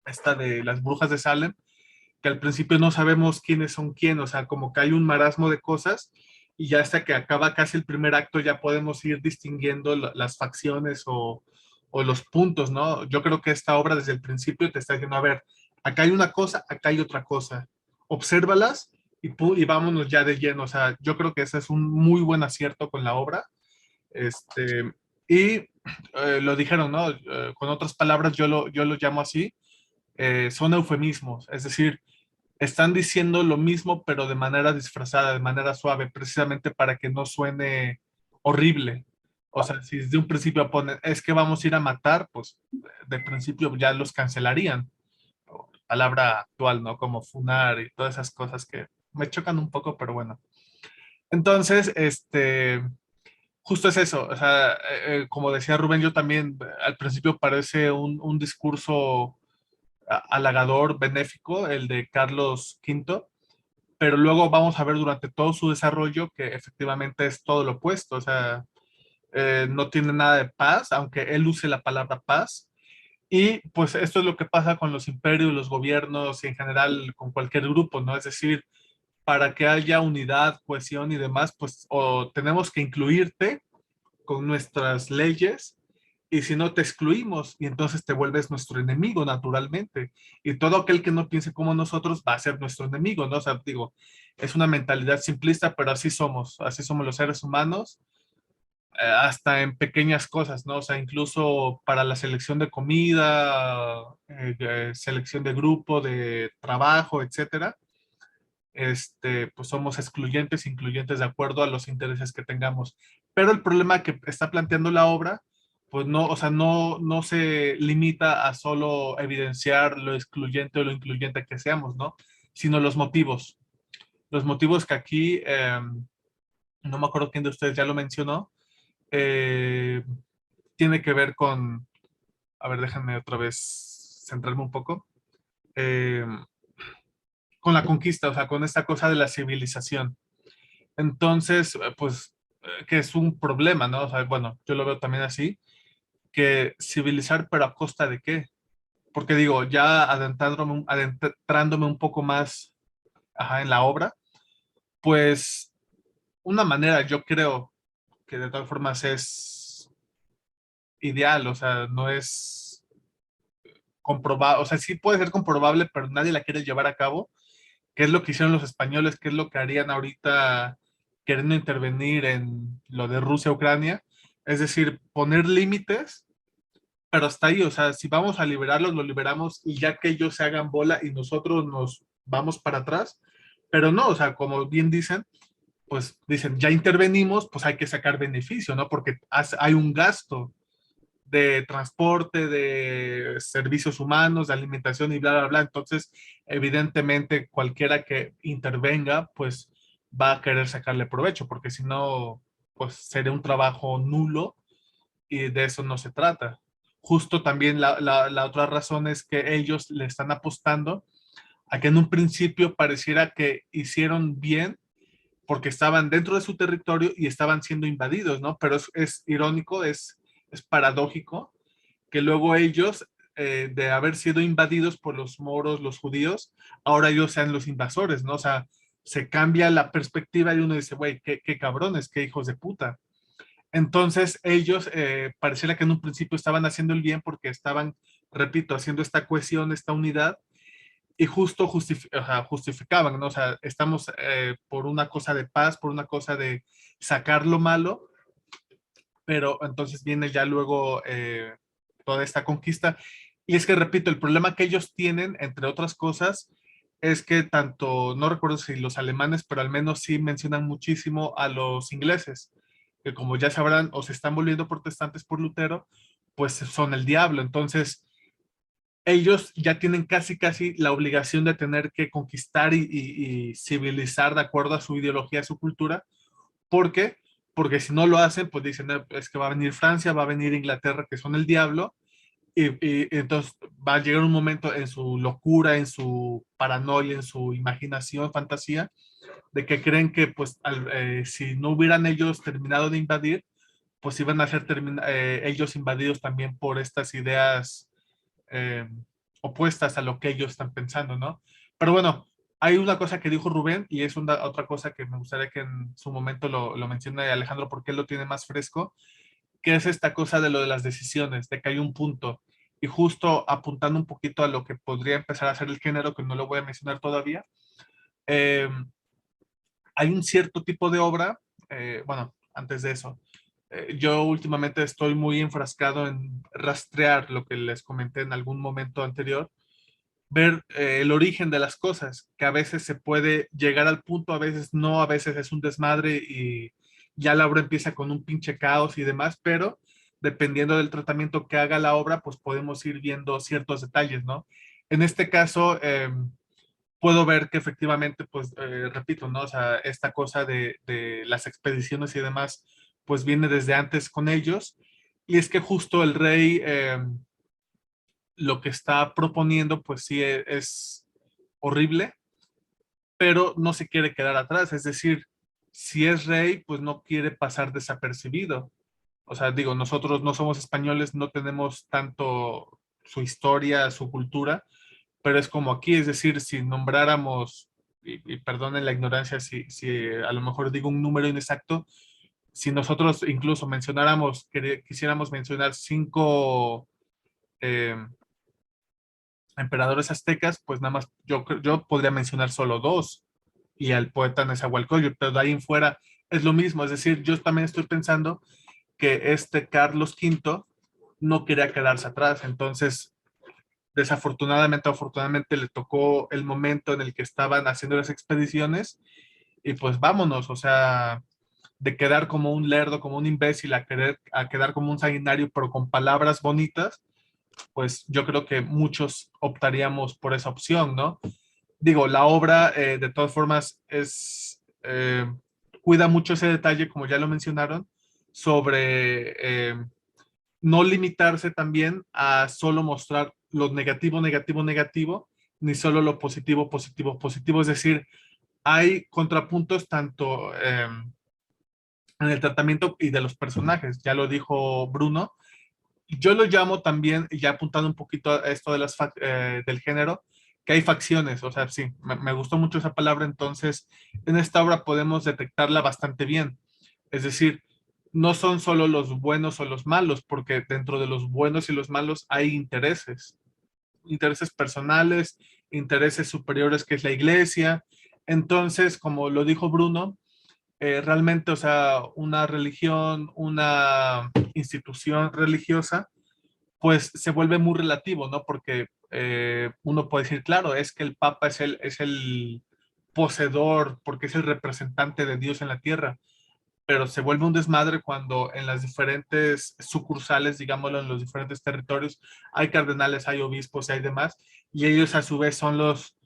S1: esta de Las Brujas de Salem, que al principio no sabemos quiénes son quién, o sea, como que hay un marasmo de cosas y ya hasta que acaba casi el primer acto ya podemos ir distinguiendo las facciones o los puntos, ¿no? Yo creo que esta obra desde el principio te está diciendo, a ver, acá hay una cosa, acá hay otra cosa, obsérvalas y vámonos ya de lleno, o sea, yo creo que ese es un muy buen acierto con la obra, y lo dijeron, ¿no? Con otras palabras, yo lo llamo así, son eufemismos, es decir, están diciendo lo mismo, pero de manera disfrazada, de manera suave, precisamente para que no suene horrible. O sea, si desde un principio ponen, es que vamos a ir a matar, pues de principio ya los cancelarían. Palabra actual, ¿no? Como funar y todas esas cosas que me chocan un poco, pero bueno. Entonces, justo es eso. O sea, como decía Rubén, yo también al principio parece un discurso halagador, benéfico, el de Carlos V, pero luego vamos a ver durante todo su desarrollo que efectivamente es todo lo opuesto, o sea, no tiene nada de paz, aunque él use la palabra paz. Y pues esto es lo que pasa con los imperios, los gobiernos y en general con cualquier grupo, ¿no? Es decir, para que haya unidad, cohesión y demás, pues o tenemos que incluirte con nuestras leyes y si no te excluimos y entonces te vuelves nuestro enemigo naturalmente. Y todo aquel que no piense como nosotros va a ser nuestro enemigo, ¿no? O sea, digo, es una mentalidad simplista, pero así somos los seres humanos, hasta en pequeñas cosas, ¿no? O sea, incluso para la selección de comida, selección de grupo, de trabajo, etcétera. Pues somos excluyentes, incluyentes de acuerdo a los intereses que tengamos. Pero el problema que está planteando la obra, pues no, o sea, no se limita a solo evidenciar lo excluyente o lo incluyente que seamos, ¿no? Sino los motivos. Los motivos que aquí, no me acuerdo quién de ustedes ya lo mencionó, eh, tiene que ver con, a ver, déjenme otra vez centrarme un poco. Eh, con la conquista, o sea, con esta cosa de la civilización. Entonces, pues, que es un problema, ¿no? O sea, bueno, yo lo veo también así, que civilizar, pero ¿a costa de qué? Porque digo, ya adentrándome un poco más, ajá, en la obra, pues una manera, yo creo que de todas formas es ideal, o sea, no es comprobable, o sea, sí puede ser comprobable, pero nadie la quiere llevar a cabo, qué es lo que hicieron los españoles, qué es lo que harían ahorita queriendo intervenir en lo de Rusia-Ucrania, es decir, poner límites pero hasta ahí, o sea, si vamos a liberarlos, lo liberamos y ya que ellos se hagan bola y nosotros nos vamos para atrás, pero no, o sea, como bien dicen, pues dicen, ya intervenimos, pues hay que sacar beneficio, ¿no? Porque hay un gasto de transporte, de servicios humanos, de alimentación y bla, bla, bla. Entonces, evidentemente, cualquiera que intervenga, pues va a querer sacarle provecho, porque si no, pues sería un trabajo nulo y de eso no se trata. Justo también la otra razón es que ellos le están apostando a que en un principio pareciera que hicieron bien porque estaban dentro de su territorio y estaban siendo invadidos, ¿no? Pero es irónico, es paradójico que luego ellos, de haber sido invadidos por los moros, los judíos, ahora ellos sean los invasores, ¿no? O sea, se cambia la perspectiva y uno dice, güey, qué cabrones, qué hijos de puta. Entonces ellos pareciera que en un principio estaban haciendo el bien porque estaban, repito, haciendo esta cohesión, esta unidad, y justo o sea, justificaban, ¿no? O sea, estamos por una cosa de paz, por una cosa de sacar lo malo, pero entonces viene ya luego toda esta conquista. Y es que, repito, el problema que ellos tienen, entre otras cosas, es que tanto, no recuerdo si los alemanes, pero al menos sí mencionan muchísimo a los ingleses, que como ya sabrán, o se están volviendo protestantes por Lutero, pues son el diablo. Entonces, ellos ya tienen casi la obligación de tener que conquistar y civilizar de acuerdo a su ideología, a su cultura. ¿Por qué? Porque si no lo hacen, pues dicen, es que va a venir Francia, va a venir Inglaterra, que son el diablo, y entonces va a llegar un momento en su locura, en su paranoia, en su imaginación, fantasía, de que creen que pues si no hubieran ellos terminado de invadir, pues iban a ser ellos invadidos también por estas ideas eh, opuestas a lo que ellos están pensando, ¿no? Pero bueno, hay una cosa que dijo Rubén y es otra cosa que me gustaría que en su momento lo mencione Alejandro porque él lo tiene más fresco, que es esta cosa de lo de las decisiones, de que hay un punto. Y justo apuntando un poquito a lo que podría empezar a ser el género, que no lo voy a mencionar todavía, eh, hay un cierto tipo de obra, bueno, antes de eso, yo últimamente estoy muy enfrascado en rastrear lo que les comenté en algún momento anterior, ver el origen de las cosas, que a veces se puede llegar al punto, a veces no, a veces es un desmadre y ya la obra empieza con un pinche caos y demás, pero dependiendo del tratamiento que haga la obra, pues podemos ir viendo ciertos detalles, ¿no? En este caso, puedo ver que efectivamente, pues, repito, ¿no? O sea, esta cosa de las expediciones y demás, pues viene desde antes con ellos. Y es que justo el rey lo que está proponiendo, pues sí, es horrible, pero no se quiere quedar atrás. Es decir, si es rey, pues no quiere pasar desapercibido. O sea, digo, nosotros no somos españoles, no tenemos tanto su historia, su cultura, pero es como aquí, es decir, si nombráramos, y perdonen la ignorancia si a lo mejor digo un número inexacto, si nosotros incluso mencionáramos, quisiéramos mencionar 5 eh, emperadores aztecas, pues nada más yo podría mencionar solo 2 y al poeta Nezahualcóyotl, pero de ahí en fuera es lo mismo, es decir, yo también estoy pensando que este Carlos V no quería quedarse atrás, entonces desafortunadamente o afortunadamente le tocó el momento en el que estaban haciendo las expediciones y pues vámonos, o sea, de quedar como un lerdo, como un imbécil, a quedar como un sanguinario, pero con palabras bonitas, pues yo creo que muchos optaríamos por esa opción, ¿no? Digo, la obra de todas formas cuida mucho ese detalle, como ya lo mencionaron, sobre no limitarse también a solo mostrar lo negativo, negativo, negativo, ni solo lo positivo, positivo, positivo. Es decir, hay contrapuntos tanto en el tratamiento y de los personajes. Ya lo dijo Bruno. Yo lo llamo también, ya apuntando un poquito a esto de del género, que hay facciones. O sea, sí, me gustó mucho esa palabra. Entonces, en esta obra podemos detectarla bastante bien. Es decir, no son solo los buenos o los malos, porque dentro de los buenos y los malos hay intereses, intereses personales, intereses superiores que es la iglesia. Entonces, como lo dijo Bruno, realmente, o sea, una religión, una institución religiosa, pues se vuelve muy relativo, ¿no? Porque uno puede decir, claro, es que el Papa es el poseedor, porque es el representante de Dios en la tierra, pero se vuelve un desmadre cuando en las diferentes sucursales, digámoslo, en los diferentes territorios, hay cardenales, hay obispos y hay demás, y ellos a su vez son los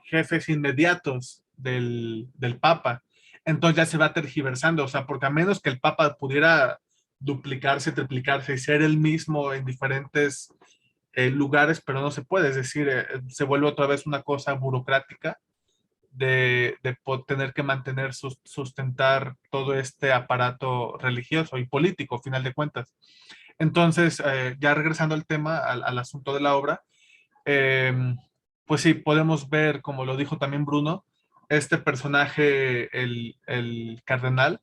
S1: jefes inmediatos del Papa. Entonces ya se va tergiversando, o sea, porque a menos que el Papa pudiera duplicarse, triplicarse y ser el mismo en diferentes lugares, pero no se puede, es decir, se vuelve otra vez una cosa burocrática de tener que mantener, sustentar todo este aparato religioso y político, a final de cuentas. Entonces, ya regresando al tema, al asunto de la obra, eh, pues sí, podemos ver, como lo dijo también Bruno, este personaje, el cardenal,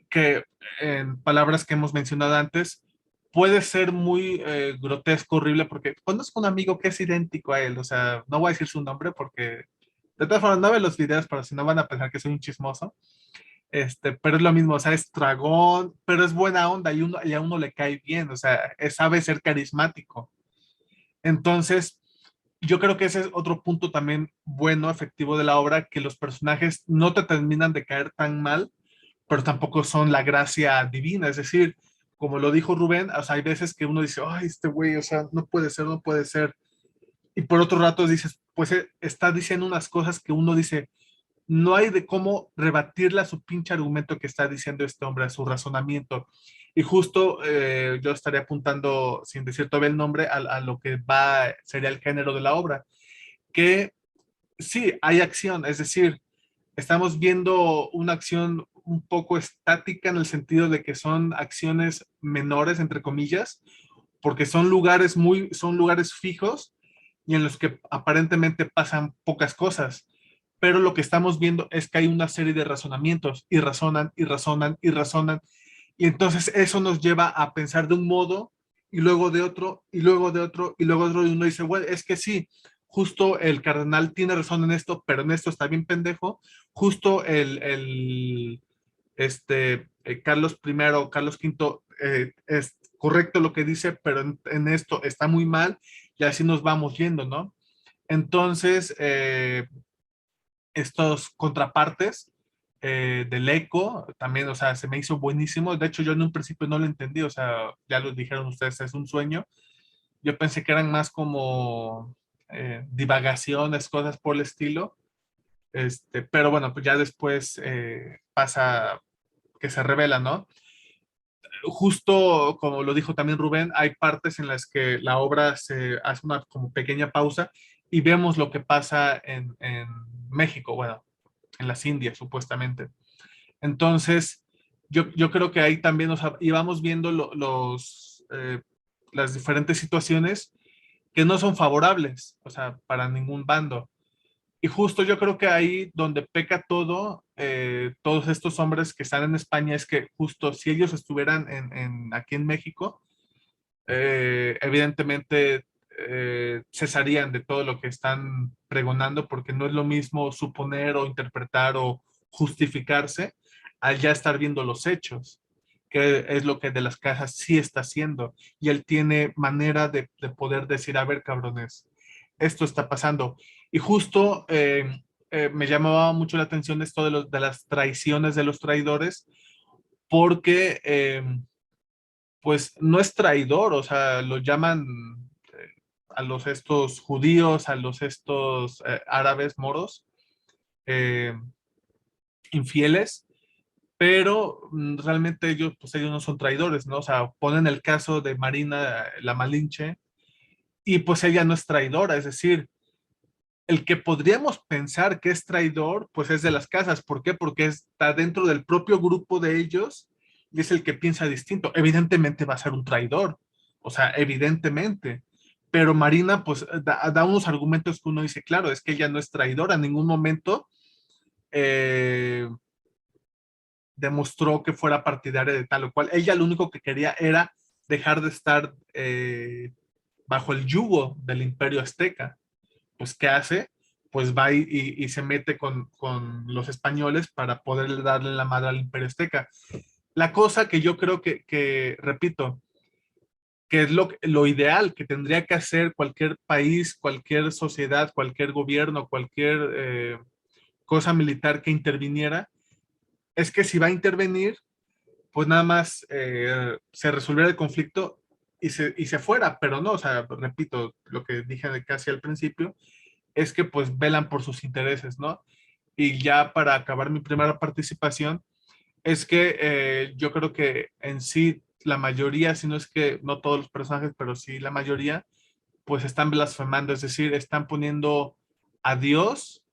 S1: que en palabras que hemos mencionado antes, puede ser muy grotesco, horrible, porque conozco un amigo que es idéntico a él, o sea, no voy a decir su nombre porque de todas formas no ve los videos, pero si no van a pensar que soy un chismoso. Pero es lo mismo, o sea, es dragón, pero es buena onda y a uno le cae bien, o sea, sabe ser carismático. Entonces, yo creo que ese es otro punto también bueno, efectivo de la obra, que los personajes no te terminan de caer tan mal, pero tampoco son la gracia divina. Es decir, como lo dijo Rubén, o sea, hay veces que uno dice, ay, este güey, o sea, no puede ser, no puede ser. Y por otro rato dices, pues está diciendo unas cosas que uno dice, no hay de cómo rebatirle a su pinche argumento que está diciendo este hombre, a su razonamiento. Y justo yo estaría apuntando, sin decir todavía el nombre, a lo que sería el género de la obra, que sí, hay acción, es decir, estamos viendo una acción un poco estática en el sentido de que son acciones menores, entre comillas, porque son lugares fijos y en los que aparentemente pasan pocas cosas. Pero lo que estamos viendo es que hay una serie de razonamientos y razonan y razonan y razonan. Y entonces eso nos lleva a pensar de un modo y luego de otro y luego de otro y luego de otro. Y uno dice, bueno, es que sí, justo el cardenal tiene razón en esto, pero en esto está bien pendejo. Justo Carlos I, Carlos V, es correcto lo que dice, pero en esto está muy mal y así nos vamos yendo, ¿no? Entonces, estos contrapartes del eco también, o sea, se me hizo buenísimo. De hecho, yo en un principio no lo entendí, o sea, ya lo dijeron ustedes, es un sueño. Yo pensé que eran más como divagaciones, cosas por el estilo. Pero bueno, pues ya después pasa que se revela, ¿no? Justo como lo dijo también Rubén, hay partes en las que la obra se hace una como pequeña pausa y vemos lo que pasa en México, bueno, en las Indias supuestamente. Entonces, yo creo que ahí también íbamos viendo las diferentes situaciones que no son favorables, o sea, para ningún bando. Y justo yo creo que ahí donde peca todo, todos estos hombres que están en España, es que justo si ellos estuvieran aquí en México, evidentemente cesarían de todo lo que están pregonando, porque no es lo mismo suponer o interpretar o justificarse al ya estar viendo los hechos, que es lo que de las Casas sí está haciendo. Y él tiene manera de poder decir, a ver, cabrones, esto está pasando. Y justo me llamaba mucho la atención esto de las traiciones de los traidores, porque pues no es traidor, o sea, lo llaman a los estos judíos, a los estos árabes moros, eh, infieles, pero realmente ellos no son traidores, ¿no? O sea, ponen el caso de Marina la Malinche y pues ella no es traidora, es decir, el que podríamos pensar que es traidor, pues es de las Casas. ¿Por qué? Porque está dentro del propio grupo de ellos y es el que piensa distinto. Evidentemente va a ser un traidor, o sea, evidentemente. Pero Marina, pues, da unos argumentos que uno dice, claro, es que ella no es traidora, en ningún momento eh, demostró que fuera partidaria de tal o cual. Ella lo único que quería era dejar de estar bajo el yugo del Imperio Azteca. Pues, ¿qué hace? Pues va y se mete con los españoles para poder darle la madre al Imperio Azteca. La cosa que yo creo repito, que es lo ideal que tendría que hacer cualquier país, cualquier sociedad, cualquier gobierno, cualquier cosa militar que interviniera, es que si va a intervenir, pues nada más se resolviera el conflicto y se fuera, pero no, o sea, repito, lo que dije casi al principio, es que pues velan por sus intereses, ¿no? Y ya para acabar mi primera participación, es que yo creo que en sí la mayoría, si no es que no todos los personajes, pero sí la mayoría, pues están blasfemando, es decir, están poniendo a Dios,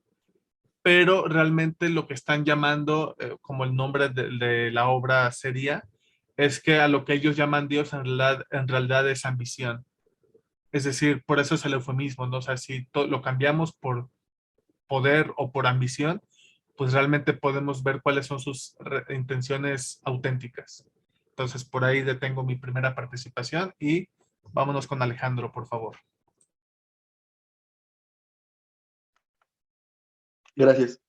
S1: pero realmente lo que están llamando, como el nombre de la obra sería, es que a lo que ellos llaman Dios en realidad es ambición. Es decir, por eso es el eufemismo, ¿no? O sea, si lo cambiamos por poder o por ambición, pues realmente podemos ver cuáles son sus intenciones auténticas. Entonces, por ahí detengo mi primera participación y vámonos con Alejandro, por favor.
S2: Gracias.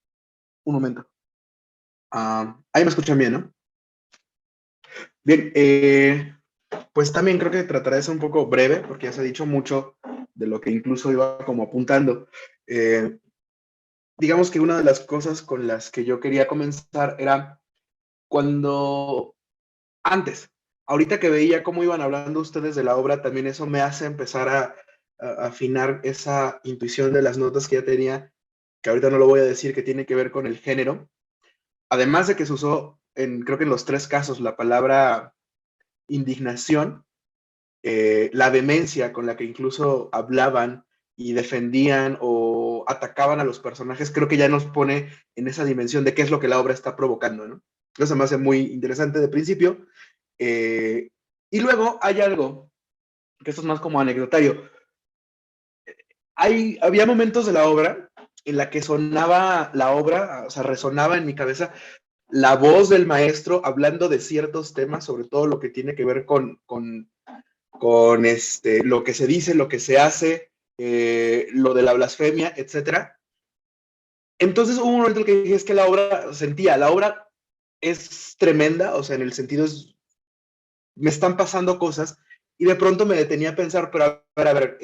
S2: Un momento. Ahí me escuchan bien, ¿no? Bien, pues también creo que trataré de ser un poco breve, porque ya se ha dicho mucho de lo que incluso iba como apuntando. Digamos que una de las cosas con las que yo quería comenzar era cuando antes, ahorita que veía cómo iban hablando ustedes de la obra, también eso me hace empezar a afinar esa intuición de las notas que ya tenía, que ahorita no lo voy a decir, que tiene que ver con el género. Además de que se usó, creo que en los tres casos, la palabra indignación, la vehemencia con la que incluso hablaban y defendían o atacaban a los personajes, creo que ya nos pone en esa dimensión de qué es lo que la obra está provocando, ¿no? Eso me hace muy interesante de principio. Y luego hay algo, que esto es más como anecdotario. Había momentos de la obra en la que sonaba la obra, o sea, resonaba en mi cabeza la voz del maestro hablando de ciertos temas, sobre todo lo que tiene que ver con lo que se dice, lo que se hace, lo de la blasfemia, etcétera. Entonces hubo un momento en el que dije, es que la obra es tremenda, o sea, en el sentido me están pasando cosas, y de pronto me detenía a pensar, pero a ver,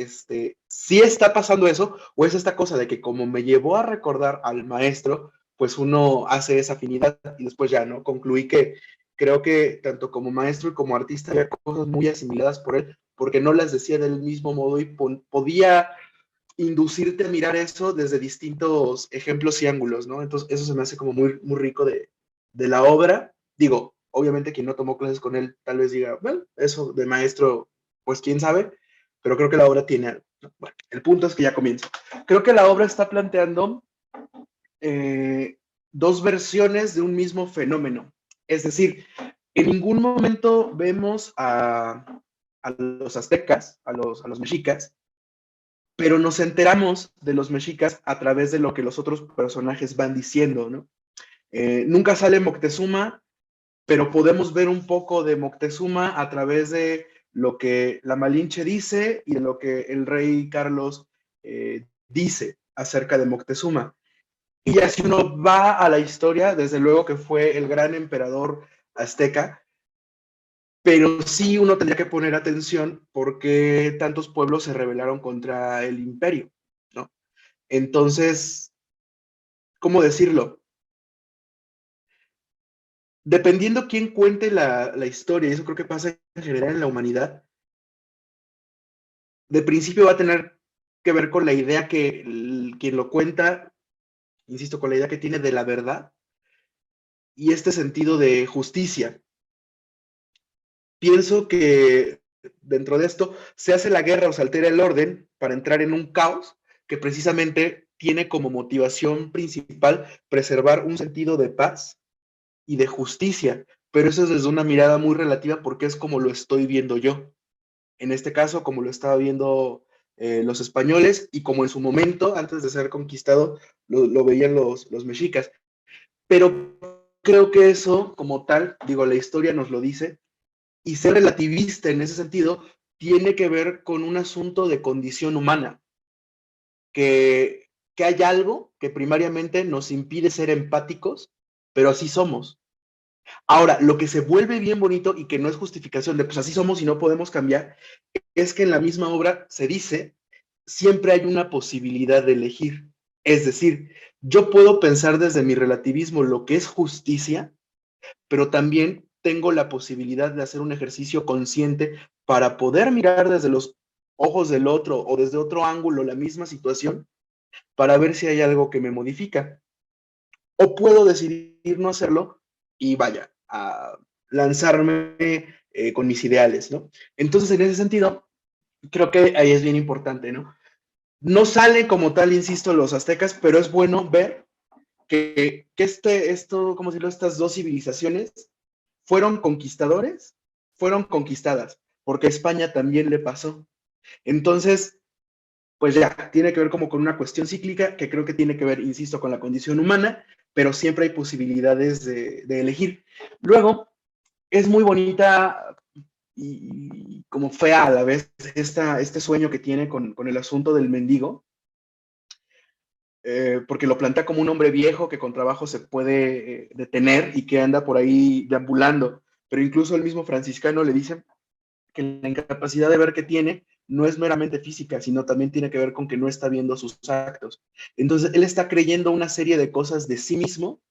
S2: ¿sí está pasando eso? ¿O es esta cosa de que como me llevó a recordar al maestro, pues uno hace esa afinidad y después ya, ¿no? Concluí que creo que tanto como maestro y como artista había cosas muy asimiladas por él, porque no las decía del mismo modo y podía inducirte a mirar eso desde distintos ejemplos y ángulos, ¿no? Entonces eso se me hace como muy, muy rico de la obra. Digo, obviamente quien no tomó clases con él tal vez diga, bueno, eso de maestro, pues quién sabe, pero creo que la obra tiene algo, ¿no? Bueno, el punto es que ya comienzo. Creo que la obra está planteando dos versiones de un mismo fenómeno. Es decir, en ningún momento vemos a los aztecas, a los mexicas, pero nos enteramos de los mexicas a través de lo que los otros personajes van diciendo, ¿no? Nunca sale Moctezuma, pero podemos ver un poco de Moctezuma a través de lo que la Malinche dice y de lo que el rey Carlos dice acerca de Moctezuma. Y así uno va a la historia, desde luego que fue el gran emperador azteca, pero sí uno tendría que poner atención porque tantos pueblos se rebelaron contra el imperio, ¿no? Entonces, ¿cómo decirlo? Dependiendo quién cuente la historia, y eso creo que pasa en general en la humanidad, de principio va a tener que ver con la idea que quien lo cuenta, insisto, con la idea que tiene de la verdad y este sentido de justicia. Pienso que dentro de esto se hace la guerra o se altera el orden para entrar en un caos que precisamente tiene como motivación principal preservar un sentido de paz y de justicia, pero eso es desde una mirada muy relativa porque es como lo estoy viendo yo. En este caso, como lo estaba viendo los españoles y como en su momento, antes de ser conquistado, lo veían los mexicas. Pero creo que eso, como tal, digo, la historia nos lo dice, y ser relativista en ese sentido tiene que ver con un asunto de condición humana, que hay algo que primariamente nos impide ser empáticos, pero así somos. Ahora, lo que se vuelve bien bonito y que no es justificación de pues así somos y no podemos cambiar, es que en la misma obra se dice, siempre hay una posibilidad de elegir. Es decir, yo puedo pensar desde mi relativismo lo que es justicia, pero también tengo la posibilidad de hacer un ejercicio consciente para poder mirar desde los ojos del otro o desde otro ángulo la misma situación para ver si hay algo que me modifica. O puedo decidir no hacerlo y vaya, a lanzarme con mis ideales, ¿no? Entonces, en ese sentido, creo que ahí es bien importante, ¿no? No sale como tal, insisto, los aztecas, pero es bueno ver que ¿cómo decirlo? Estas dos civilizaciones fueron conquistadores, fueron conquistadas, porque a España también le pasó. Entonces, pues ya, tiene que ver como con una cuestión cíclica que creo que tiene que ver, insisto, con la condición humana, pero siempre hay posibilidades de elegir. Luego, es muy bonita y como fea a la vez este sueño que tiene con el asunto del mendigo, porque lo plantea como un hombre viejo que con trabajo se puede detener y que anda por ahí deambulando, pero incluso el mismo franciscano le dice que la incapacidad de ver que tiene no es meramente física, sino también tiene que ver con que no está viendo sus actos. Entonces, él está creyendo una serie de cosas de sí mismo,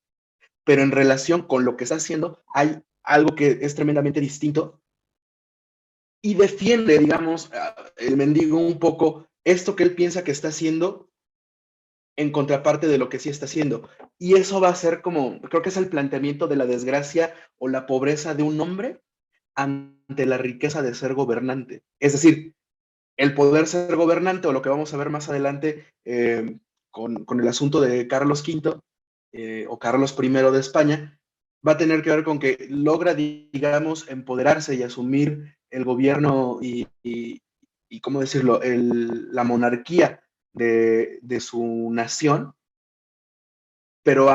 S2: pero en relación con lo que está haciendo hay algo que es tremendamente distinto y defiende, digamos, el mendigo un poco esto que él piensa que está haciendo en contraparte de lo que sí está haciendo. Y eso va a ser como, creo que es el planteamiento de la desgracia o la pobreza de un hombre ante la riqueza de ser gobernante. Es decir, el poder ser gobernante, o lo que vamos a ver más adelante con el asunto de Carlos V o Carlos I de España, va a tener que ver con que logra, digamos, empoderarse y asumir el gobierno y ¿cómo decirlo?, la monarquía de su nación, pero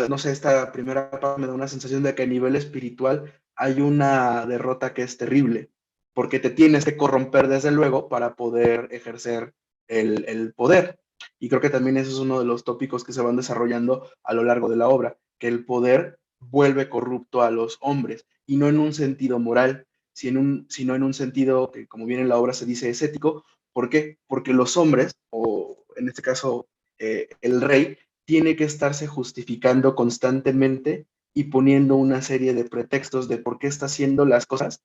S2: no sé, esta primera parte me da una sensación de que a nivel espiritual hay una derrota que es terrible, porque te tienes que corromper desde luego para poder ejercer el poder. Y creo que también eso es uno de los tópicos que se van desarrollando a lo largo de la obra, que el poder vuelve corrupto a los hombres, y no en un sentido moral, sino en un sentido que, como bien en la obra se dice, es ético. ¿Por qué? Porque los hombres, o en este caso el rey, tiene que estarse justificando constantemente y poniendo una serie de pretextos de por qué está haciendo las cosas.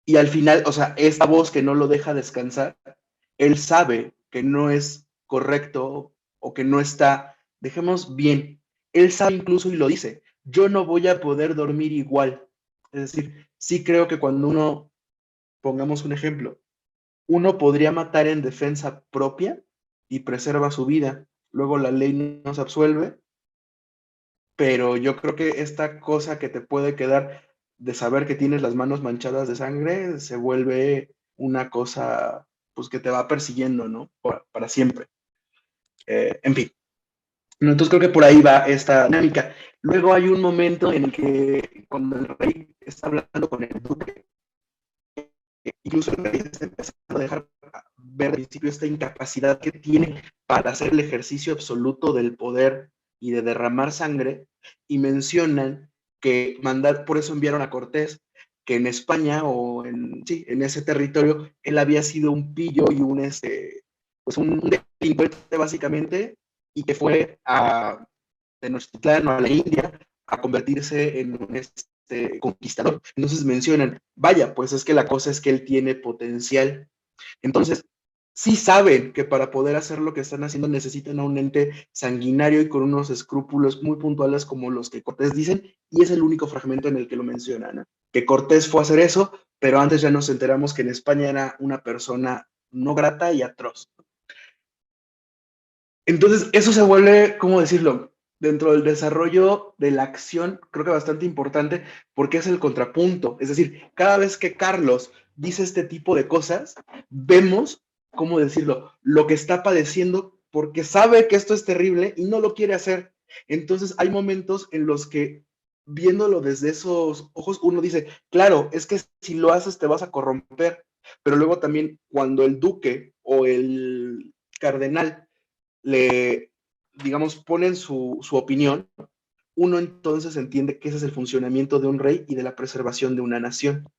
S2: Y al final, o sea, esta voz que no lo deja descansar, él sabe que no es correcto o que no está, dejemos bien, él sabe incluso y lo dice, yo no voy a poder dormir igual. Es decir, sí creo que cuando uno, pongamos un ejemplo, uno podría matar en defensa propia y preserva su vida, luego la ley no se absuelve, pero yo creo que esta cosa que te puede quedar de saber que tienes las manos manchadas de sangre se vuelve una cosa pues que te va persiguiendo, ¿no? Para siempre. En fin. Entonces creo que por ahí va esta dinámica. Luego hay un momento en el que cuando el rey está hablando con el duque, incluso el rey está empezando a dejar ver al principio esta incapacidad que tiene para hacer el ejercicio absoluto del poder y de derramar sangre, y mencionan que por eso enviaron a Cortés, que en España o sí, en ese territorio, él había sido un pillo y pues un delincuente básicamente, y que fue a Tenochtitlán o a la India a convertirse en un conquistador. Entonces mencionan, vaya, pues es que la cosa es que él tiene potencial. Entonces, sí saben que para poder hacer lo que están haciendo necesitan a un ente sanguinario y con unos escrúpulos muy puntuales como los que Cortés dicen, y es el único fragmento en el que lo mencionan, ¿no? Que Cortés fue a hacer eso, pero antes ya nos enteramos que en España era una persona no grata y atroz. Entonces, eso se vuelve, ¿cómo decirlo?, dentro del desarrollo de la acción, creo que bastante importante, porque es el contrapunto. Es decir, cada vez que Carlos dice este tipo de cosas, vemos, ¿cómo decirlo?, lo que está padeciendo porque sabe que esto es terrible y no lo quiere hacer. Entonces, hay momentos en los que, viéndolo desde esos ojos, uno dice, claro, es que si lo haces te vas a corromper. Pero luego también, cuando el duque o el cardenal le, digamos, ponen su opinión, uno entonces entiende que ese es el funcionamiento de un rey y de la preservación de una nación.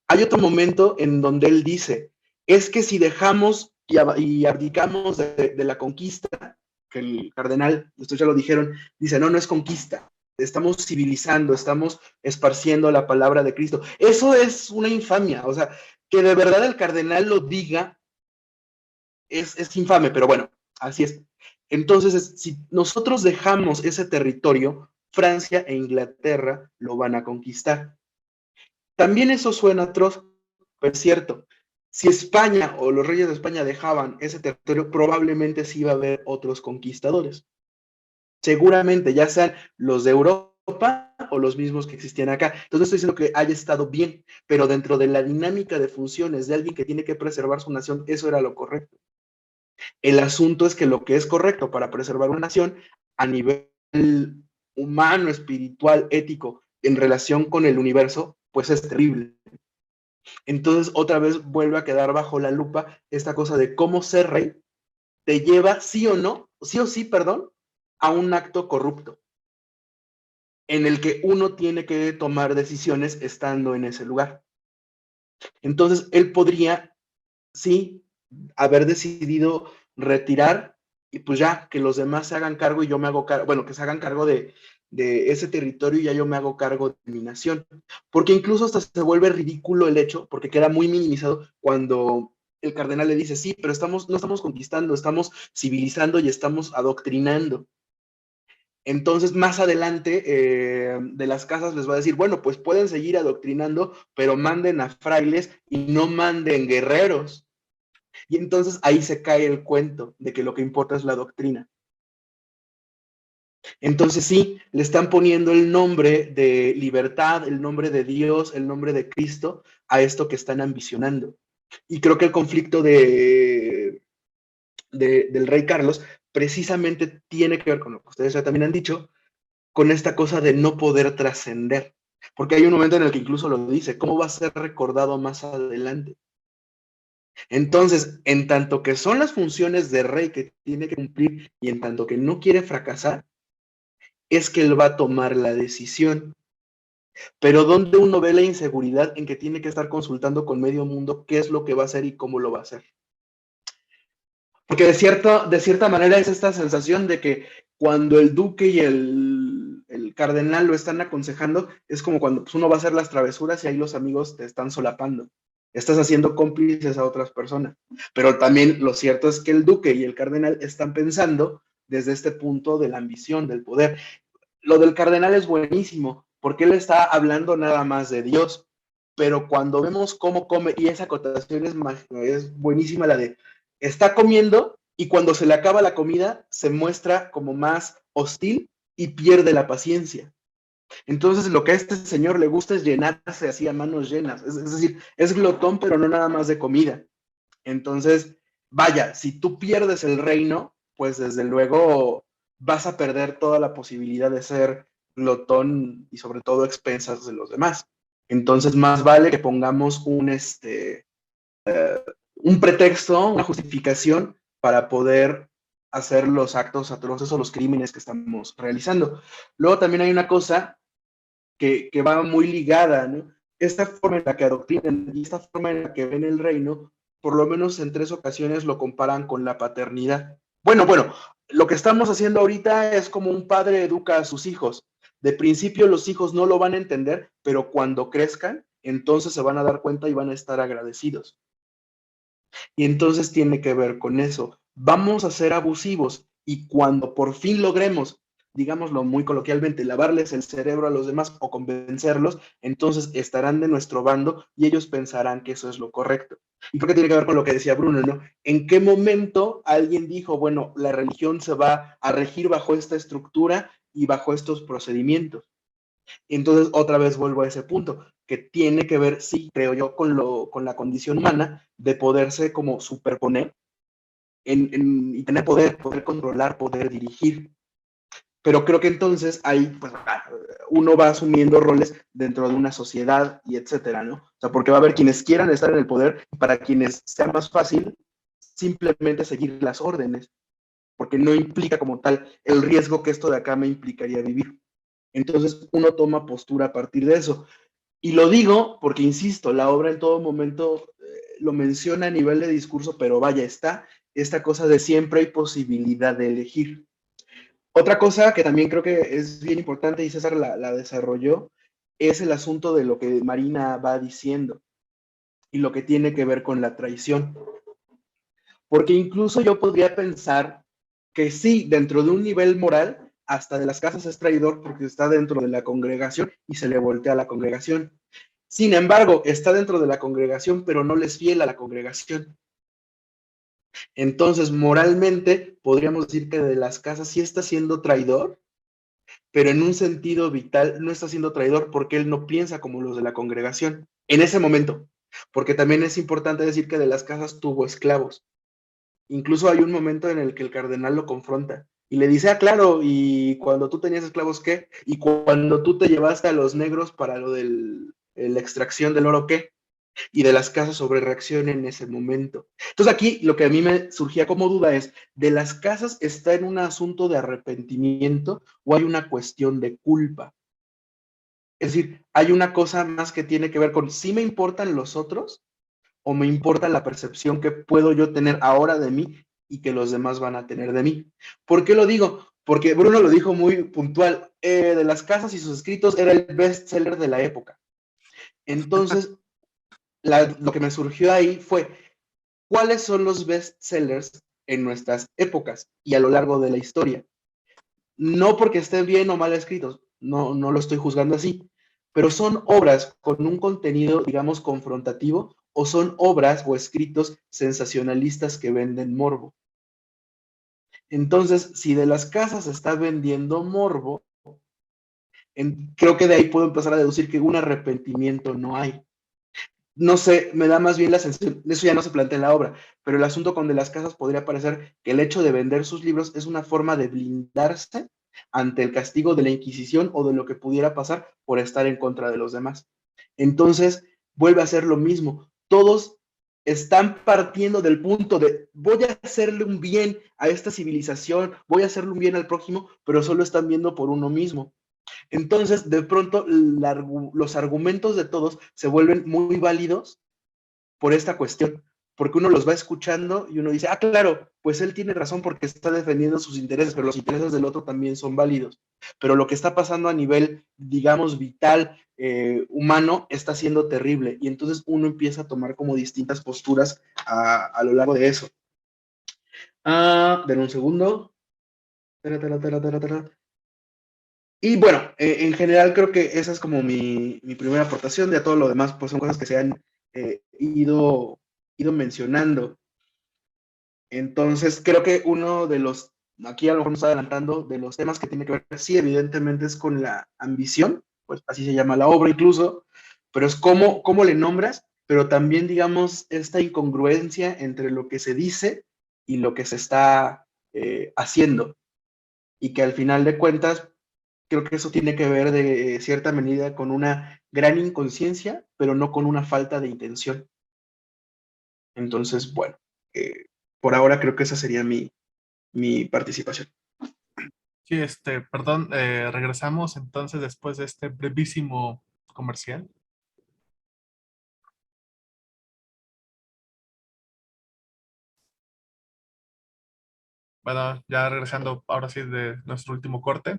S2: Hay otro momento en donde él dice, es que si dejamos y abdicamos de la conquista, que el cardenal, ustedes ya lo dijeron, dice, no, no es conquista, estamos civilizando, estamos esparciendo la palabra de Cristo. Eso es una infamia, o sea, que de verdad el cardenal lo diga es infame, pero bueno, así es. Entonces, si nosotros dejamos ese territorio, Francia e Inglaterra lo van a conquistar. También eso suena atroz, pero es cierto. Si España o los reyes de España dejaban ese territorio, probablemente sí iba a haber otros conquistadores. Seguramente, ya sean los de Europa o los mismos que existían acá. Entonces no estoy diciendo que haya estado bien, pero dentro de la dinámica de funciones de alguien que tiene que preservar su nación, eso era lo correcto. El asunto es que lo que es correcto para preservar una nación a nivel humano, espiritual, ético, en relación con el universo, pues es terrible. Entonces otra vez vuelve a quedar bajo la lupa esta cosa de cómo ser rey te lleva sí o sí, perdón, a un acto corrupto en el que uno tiene que tomar decisiones estando en ese lugar. Entonces él podría, sí, haber decidido retirar y pues ya, que los demás se hagan cargo y yo me hago cargo, bueno, que se hagan cargo de ese territorio y ya yo me hago cargo de mi nación. Porque incluso hasta se vuelve ridículo el hecho, porque queda muy minimizado cuando el cardenal le dice, sí, pero no estamos conquistando, estamos civilizando y estamos adoctrinando. Entonces, más adelante, de las casas les va a decir, bueno, pues pueden seguir adoctrinando, pero manden a frailes y no manden guerreros. Y entonces ahí se cae el cuento de que lo que importa es la doctrina. Entonces sí, le están poniendo el nombre de libertad, el nombre de Dios, el nombre de Cristo a esto que están ambicionando. Y creo que el conflicto del rey Carlos precisamente tiene que ver con lo que ustedes ya también han dicho, con esta cosa de no poder trascender. Porque hay un momento en el que incluso lo dice, ¿cómo va a ser recordado más adelante? Entonces, en tanto que son las funciones de rey que tiene que cumplir y en tanto que no quiere fracasar, es que él va a tomar la decisión. Pero ¿dónde uno ve la inseguridad en que tiene que estar consultando con medio mundo qué es lo que va a hacer y cómo lo va a hacer? Porque de cierta manera es esta sensación de que cuando el duque y el cardenal lo están aconsejando, es como cuando pues, uno va a hacer las travesuras y ahí los amigos te están solapando. Estás haciendo cómplices a otras personas. Pero también lo cierto es que el duque y el cardenal están pensando desde este punto de la ambición, del poder. Lo del cardenal es buenísimo, porque él está hablando nada más de Dios, pero cuando vemos cómo come, y esa acotación es buenísima, la de, está comiendo y cuando se le acaba la comida se muestra como más hostil y pierde la paciencia. Entonces lo que a este señor le gusta es llenarse así a manos llenas, es decir, es glotón pero no nada más de comida. Entonces, vaya, si tú pierdes el reino, pues desde luego vas a perder toda la posibilidad de ser glotón y sobre todo a expensas de los demás. Entonces, más vale que pongamos un pretexto, una justificación para poder hacer los actos atroces o los crímenes que estamos realizando. Luego también hay una cosa que va muy ligada, ¿no? Esta forma en la que adoctrinan y esta forma en la que ven el reino, por lo menos en 3 ocasiones lo comparan con la paternidad. Bueno, lo que estamos haciendo ahorita es como un padre educa a sus hijos. De principio los hijos no lo van a entender, pero cuando crezcan, entonces se van a dar cuenta y van a estar agradecidos. Y entonces tiene que ver con eso. Vamos a ser abusivos y cuando por fin logremos, digámoslo muy coloquialmente, lavarles el cerebro a los demás o convencerlos, entonces estarán de nuestro bando y ellos pensarán que eso es lo correcto. Y creo que tiene que ver con lo que decía Bruno, ¿no? ¿En qué momento alguien dijo, bueno, la religión se va a regir bajo esta estructura y bajo estos procedimientos? Entonces, otra vez vuelvo a ese punto, que tiene que ver, sí, creo yo, con la condición humana de poderse como superponer y tener poder controlar, poder dirigir. Pero creo que entonces ahí pues, uno va asumiendo roles dentro de una sociedad y etcétera, ¿no? O sea, porque va a haber quienes quieran estar en el poder y para quienes sea más fácil simplemente seguir las órdenes, porque no implica como tal el riesgo que esto de acá me implicaría vivir. Entonces uno toma postura a partir de eso. Y lo digo porque, insisto, la obra en todo momento lo menciona a nivel de discurso, pero vaya, está esta cosa de siempre hay posibilidad de elegir. Otra cosa que también creo que es bien importante, y César la desarrolló, es el asunto de lo que Marina va diciendo y lo que tiene que ver con la traición. Porque incluso yo podría pensar que sí, dentro de un nivel moral, hasta de las casas es traidor porque está dentro de la congregación y se le voltea a la congregación. Sin embargo, está dentro de la congregación, pero no le es fiel a la congregación. Entonces, moralmente, podríamos decir que de las casas sí está siendo traidor, pero en un sentido vital no está siendo traidor porque él no piensa como los de la congregación en ese momento. Porque también es importante decir que de las casas tuvo esclavos. Incluso hay un momento en el que el cardenal lo confronta y le dice, ah, claro, y cuando tú tenías esclavos, ¿qué? Y cuando tú te llevaste a los negros para lo de la extracción del oro, ¿qué? Y de las casas sobre reacción en ese momento. Entonces aquí lo que a mí me surgía como duda es, ¿de las casas está en un asunto de arrepentimiento o hay una cuestión de culpa? Es decir, hay una cosa más que tiene que ver con si me importan los otros o me importa la percepción que puedo yo tener ahora de mí y que los demás van a tener de mí. ¿Por qué lo digo? Porque Bruno lo dijo muy puntual, de las casas y sus escritos era el bestseller de la época. Entonces, lo que me surgió ahí fue, ¿cuáles son los bestsellers en nuestras épocas y a lo largo de la historia? No porque estén bien o mal escritos, no lo estoy juzgando así, pero son obras con un contenido, digamos, confrontativo o son obras o escritos sensacionalistas que venden morbo. Entonces, si de las casas está vendiendo morbo, creo que de ahí puedo empezar a deducir que un arrepentimiento no hay. No sé, me da más bien la sensación, eso ya no se plantea en la obra, pero el asunto con De las Casas podría parecer que el hecho de vender sus libros es una forma de blindarse ante el castigo de la Inquisición o de lo que pudiera pasar por estar en contra de los demás. Entonces, vuelve a ser lo mismo. Todos están partiendo del punto de voy a hacerle un bien a esta civilización, voy a hacerle un bien al prójimo, pero solo están viendo por uno mismo. Entonces, de pronto, los argumentos de todos se vuelven muy válidos por esta cuestión, porque uno los va escuchando y uno dice, ah, claro, pues él tiene razón porque está defendiendo sus intereses, pero los intereses del otro también son válidos. Pero lo que está pasando a nivel, digamos, vital, humano, está siendo terrible. Y entonces uno empieza a tomar como distintas posturas a lo largo de eso. Denme un segundo. Y bueno, en general creo que esa es como mi primera aportación. De todo lo demás, pues son cosas que se han ido mencionando. Entonces, creo que uno de los, aquí a lo mejor nos está adelantando, de los temas que tiene que ver, sí, evidentemente es con la ambición, pues así se llama la obra incluso, pero es cómo le nombras, pero también, digamos, esta incongruencia entre lo que se dice y lo que se está haciendo. Y que al final de cuentas, creo que eso tiene que ver de cierta medida con una gran inconsciencia, pero no con una falta de intención. Entonces, bueno, por ahora creo que esa sería mi participación.
S1: Sí, perdón, regresamos entonces después de este brevísimo comercial. Bueno, ya regresando ahora sí de nuestro último corte.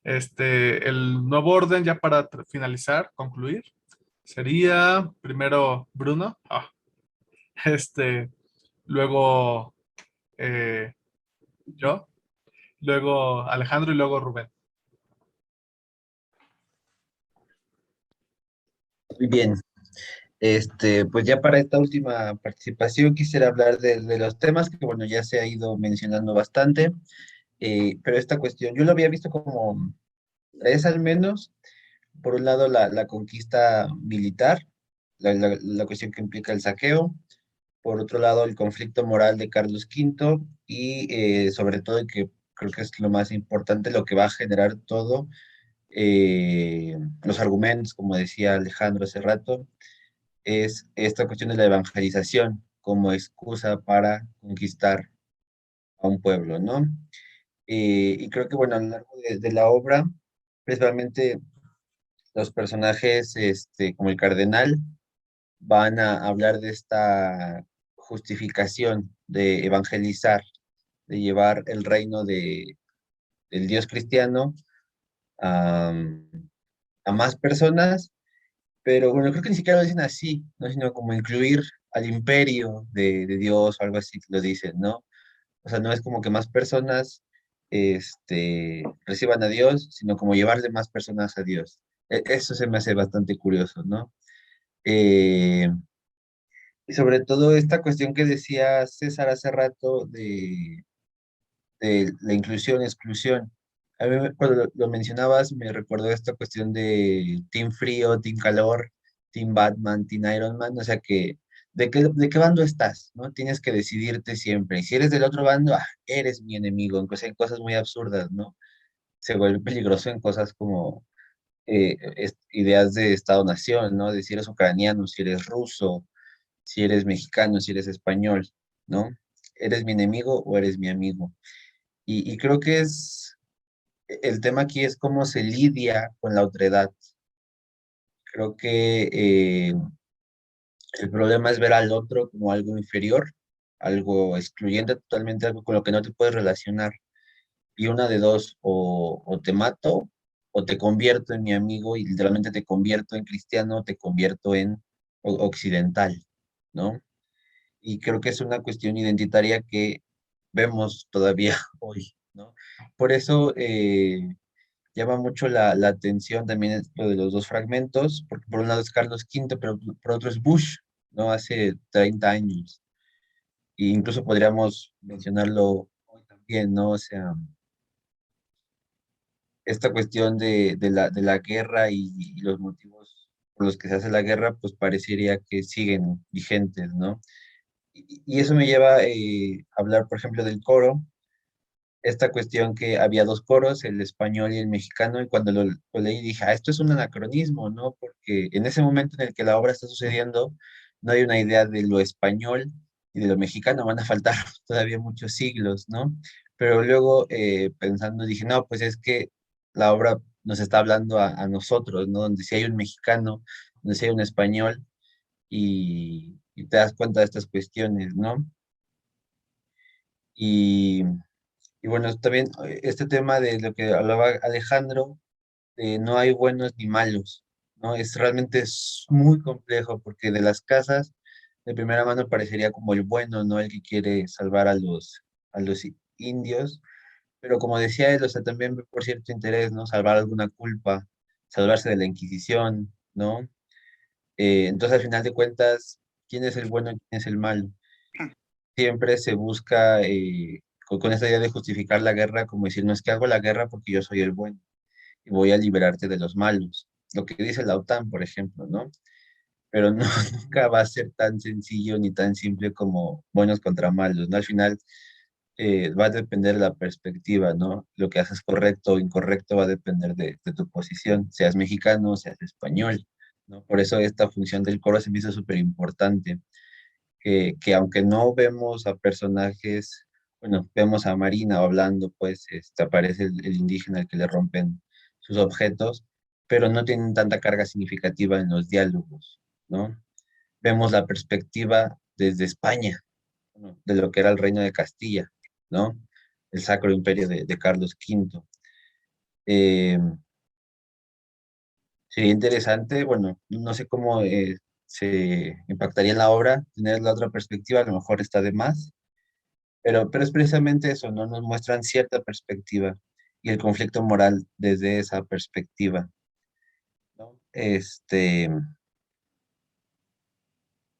S1: El nuevo orden ya para finalizar, concluir, sería primero Bruno, luego yo, luego Alejandro y luego Rubén.
S3: Muy bien. Pues ya para esta última participación quisiera hablar de los temas que, bueno, ya se ha ido mencionando bastante, pero esta cuestión, yo lo había visto como tres al menos. Por un lado, la conquista militar, la cuestión que implica el saqueo. Por otro lado, el conflicto moral de Carlos V y sobre todo, y que creo que es lo más importante, lo que va a generar todo, los argumentos, como decía Alejandro hace rato, es esta cuestión de la evangelización como excusa para conquistar a un pueblo, ¿no? Y creo que, bueno, a lo largo de la obra principalmente los personajes como el cardenal van a hablar de esta justificación de evangelizar, de llevar el reino del Dios cristiano a, a más personas, pero bueno, creo que ni siquiera lo dicen así, ¿no? Sino como incluir al imperio de Dios o algo así, lo dicen, ¿no? O sea, no es como que más personas reciban a Dios, sino como llevarle más personas a Dios. Eso se me hace bastante curioso, ¿no? Eh, y sobre todo esta cuestión que decía César hace rato de la inclusión, exclusión. A mí cuando lo mencionabas me recordó esta cuestión de Team Frío, Team Calor, Team Batman, Team Iron Man, o sea que ¿de qué bando estás? ¿No? Tienes que decidirte siempre. Y si eres del otro bando, eres mi enemigo, en cosas muy absurdas, ¿no? Se vuelve peligroso en cosas como ideas de Estado-nación, ¿no? De si eres ucraniano, si eres ruso, si eres mexicano, si eres español, ¿no? ¿Eres mi enemigo o eres mi amigo? Y creo que el tema aquí es cómo se lidia con la otredad. Creo que el problema es ver al otro como algo inferior, algo excluyente totalmente, algo con lo que no te puedes relacionar. Y una de dos, o te mato o te convierto en mi amigo y literalmente te convierto en cristiano, te convierto en occidental, ¿no? Y creo que es una cuestión identitaria que vemos todavía hoy, ¿no? Por eso llama mucho la atención también lo de los dos fragmentos, porque por un lado es Carlos V, pero por otro es Bush, ¿no? Hace 30 años. E incluso podríamos mencionarlo hoy también, ¿no? O sea, esta cuestión de la guerra y los motivos por los que se hace la guerra, pues parecería que siguen vigentes, ¿no? Y eso me lleva a hablar, por ejemplo, del coro, esta cuestión que había dos coros, el español y el mexicano, y cuando lo leí dije, esto es un anacronismo, ¿no? Porque en ese momento en el que la obra está sucediendo, no hay una idea de lo español y de lo mexicano, van a faltar todavía muchos siglos, ¿no? Pero luego pensando dije, no, pues es que la obra nos está hablando a nosotros, ¿no? Donde si hay un mexicano, donde si hay un español, y te das cuenta de estas cuestiones, ¿no? Y y bueno, también este tema de lo que hablaba Alejandro, de no hay buenos ni malos, ¿no? Realmente es muy complejo porque de las casas, de primera mano parecería como el bueno, ¿no? El que quiere salvar a los indios, pero como decía él, o sea, también ve por cierto interés, ¿no? Salvar alguna culpa, salvarse de la Inquisición, ¿no? Entonces, al final de cuentas, ¿quién es el bueno y quién es el malo? Siempre se busca con esta idea de justificar la guerra, como decir, no es que hago la guerra porque yo soy el bueno y voy a liberarte de los malos. Lo que dice la OTAN, por ejemplo, ¿no? Pero no, nunca va a ser tan sencillo ni tan simple como buenos contra malos, ¿no? Al final va a depender de la perspectiva, ¿no? Lo que haces correcto o incorrecto va a depender de tu posición, seas mexicano, seas español, ¿no? Por eso esta función del coro se me hizo súper importante que aunque no vemos a personajes, bueno, vemos a Marina hablando, pues aparece el indígena al que le rompen sus objetos, pero no tienen tanta carga significativa en los diálogos, ¿no? Vemos la perspectiva desde España, ¿no? De lo que era el reino de Castilla, ¿no? El Sacro Imperio de Carlos V. Eh, Sería interesante, bueno, no sé cómo se impactaría en la obra, tener la otra perspectiva, a lo mejor está de más, pero es precisamente eso, ¿no? Nos muestran cierta perspectiva y el conflicto moral desde esa perspectiva, ¿no?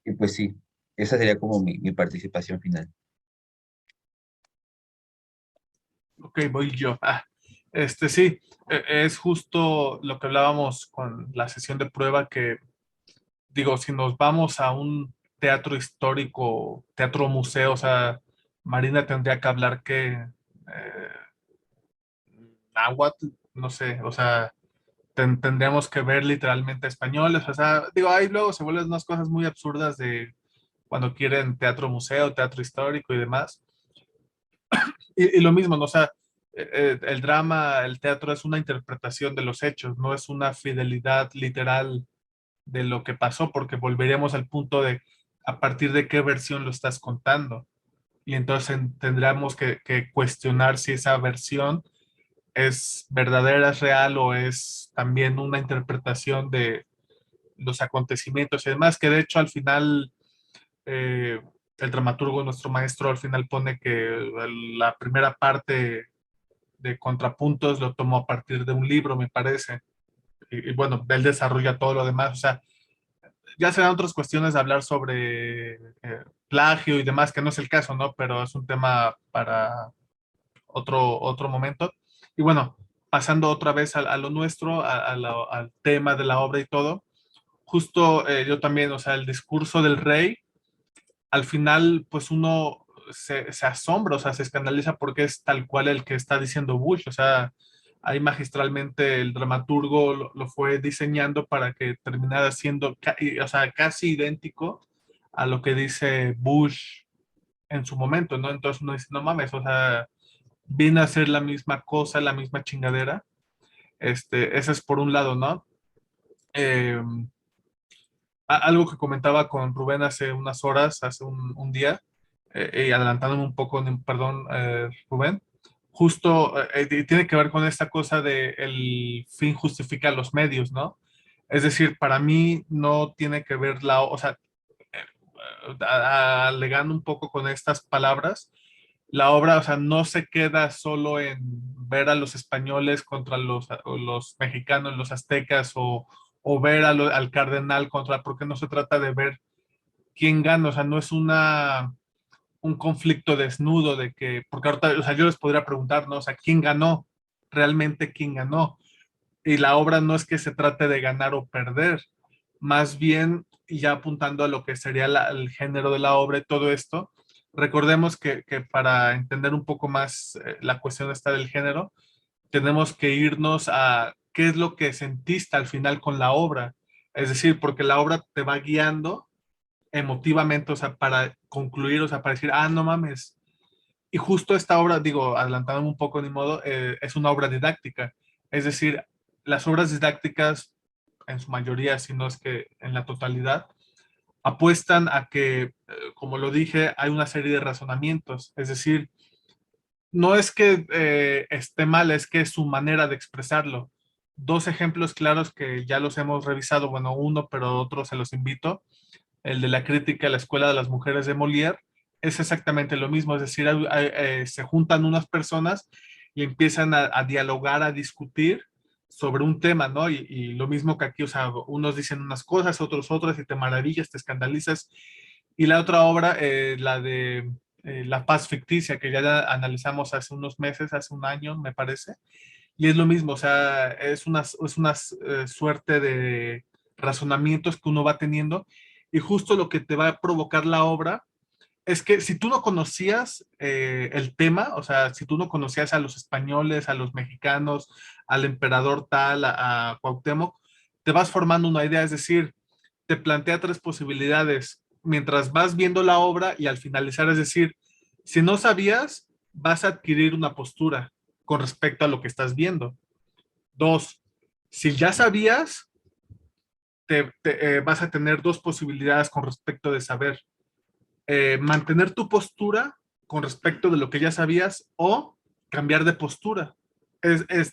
S3: Y pues sí, esa sería como mi participación final.
S1: Ok, voy yo. Sí, es justo lo que hablábamos con la sesión de prueba que, digo, si nos vamos a un teatro histórico, teatro museo, o sea, Marina tendría que hablar que náhuatl, no sé, o sea, tendríamos que ver literalmente españoles, o sea, digo, ahí luego se vuelven unas cosas muy absurdas de cuando quieren teatro museo, teatro histórico y demás. Y lo mismo, ¿no? O sea, el drama, el teatro es una interpretación de los hechos, no es una fidelidad literal de lo que pasó, porque volveríamos al punto de a partir de qué versión lo estás contando. Y entonces tendríamos que cuestionar si esa versión es verdadera, es real o es también una interpretación de los acontecimientos y demás, que de hecho al final eh, el dramaturgo, nuestro maestro, al final pone que la primera parte de Contrapuntos lo tomó a partir de un libro, me parece. Y bueno, él desarrolla todo lo demás. O sea, ya serán otras cuestiones de hablar sobre plagio y demás, que no es el caso, ¿no? Pero es un tema para otro momento. Y bueno, pasando otra vez a lo nuestro, al tema de la obra y todo, justo yo también, o sea, el discurso del rey, al final, pues uno se asombra, o sea, se escandaliza porque es tal cual el que está diciendo Bush, o sea, ahí magistralmente el dramaturgo lo fue diseñando para que terminara siendo, o sea, casi idéntico a lo que dice Bush en su momento, ¿no? Entonces uno dice, no mames, o sea, viene a ser la misma cosa, la misma chingadera. Ese es por un lado, ¿no? Eh, algo que comentaba con Rubén hace unas horas, hace un día, y adelantándome un poco, perdón, Rubén, justo tiene que ver con esta cosa de el fin justifica los medios, ¿no? Es decir, para mí no tiene que ver o sea, alegando un poco con estas palabras, la obra, o sea, no se queda solo en ver a los españoles contra los mexicanos, los aztecas, o ver al cardenal contra, porque no se trata de ver quién gana, o sea, no es un conflicto desnudo de que, porque ahorita, o sea, yo les podría preguntar, ¿no? O sea, ¿quién ganó? Realmente, ¿quién ganó? Y la obra no es que se trate de ganar o perder, más bien, y ya apuntando a lo que sería el género de la obra y todo esto, recordemos que para entender un poco más la cuestión esta del género, tenemos que irnos a qué es lo que sentiste al final con la obra. Es decir, porque la obra te va guiando emotivamente, o sea, para concluir, o sea, para decir, ah, no mames. Y justo esta obra, digo, adelantándome un poco ni modo, es una obra didáctica. Es decir, las obras didácticas, en su mayoría, si no es que en la totalidad, apuestan a que, como lo dije, hay una serie de razonamientos. Es decir, no es que esté mal, es que es su manera de expresarlo. Dos ejemplos claros que ya los hemos revisado, bueno, uno, pero otro se los invito, el de la crítica a la Escuela de las Mujeres de Molière, es exactamente lo mismo, es decir, se juntan unas personas y empiezan a dialogar, a discutir sobre un tema, ¿no? Y lo mismo que aquí, o sea, unos dicen unas cosas, otros otras, y te maravillas, te escandalizas. Y la otra obra, la de La Paz Ficticia, que ya analizamos hace unos meses, hace un año, me parece, y es lo mismo, o sea, es una suerte de razonamientos que uno va teniendo y justo lo que te va a provocar la obra es que si tú no conocías el tema, o sea, si tú no conocías a los españoles, a los mexicanos, al emperador tal, a Cuauhtémoc, te vas formando una idea, es decir, te plantea tres posibilidades mientras vas viendo la obra y al finalizar, es decir, si no sabías, vas a adquirir una postura con respecto a lo que estás viendo. Dos, si ya sabías, vas a tener dos posibilidades con respecto de saber. Mantener tu postura con respecto de lo que ya sabías o cambiar de postura.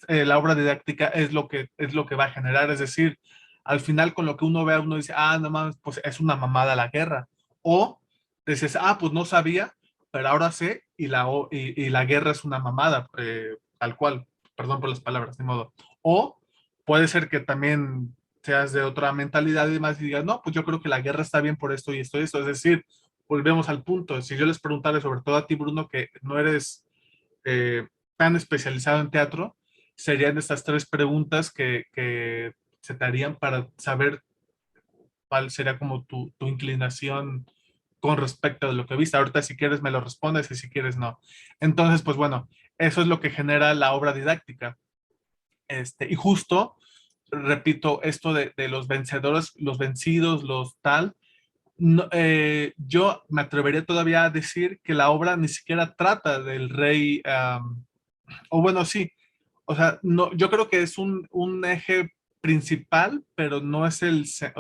S1: La obra didáctica es lo que va a generar, es decir, al final con lo que uno vea, uno dice, ah, no mames, pues es una mamada la guerra. O dices, ah, pues no sabía, pero ahora sé y la guerra es una mamada, tal cual, perdón por las palabras, de modo. O puede ser que también seas de otra mentalidad y demás y digas, no, pues yo creo que la guerra está bien por esto y esto y esto. Es decir, volvemos al punto. Si yo les preguntara, sobre todo a ti, Bruno, que no eres tan especializado en teatro, serían estas tres preguntas que se te harían para saber cuál sería como tu inclinación con respecto a lo que viste. Ahorita si quieres me lo respondes y si quieres no. Entonces, pues bueno, eso es lo que genera la obra didáctica. Y justo, repito, esto de los vencedores, los vencidos, los tal, no, yo me atrevería todavía a decir que la obra ni siquiera trata del rey O bueno, sí. O sea, no, yo creo que es un eje principal, pero no es o sea,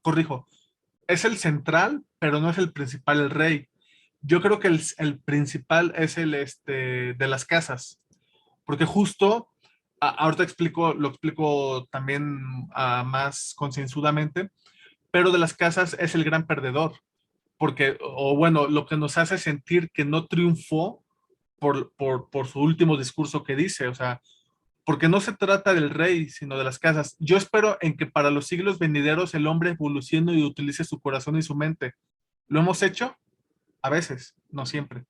S1: corrijo, es el central, pero no es el principal, el rey. Yo creo que el principal es el de las casas, porque justo, ahorita lo explico también más concienzudamente, pero de las casas es el gran perdedor, porque, o bueno, lo que nos hace sentir que no triunfó por su último discurso que dice, o sea, porque no se trata del rey, sino de las casas. Yo espero en que para los siglos venideros el hombre evolucione y utilice su corazón y su mente. ¿Lo hemos hecho? A veces, no siempre.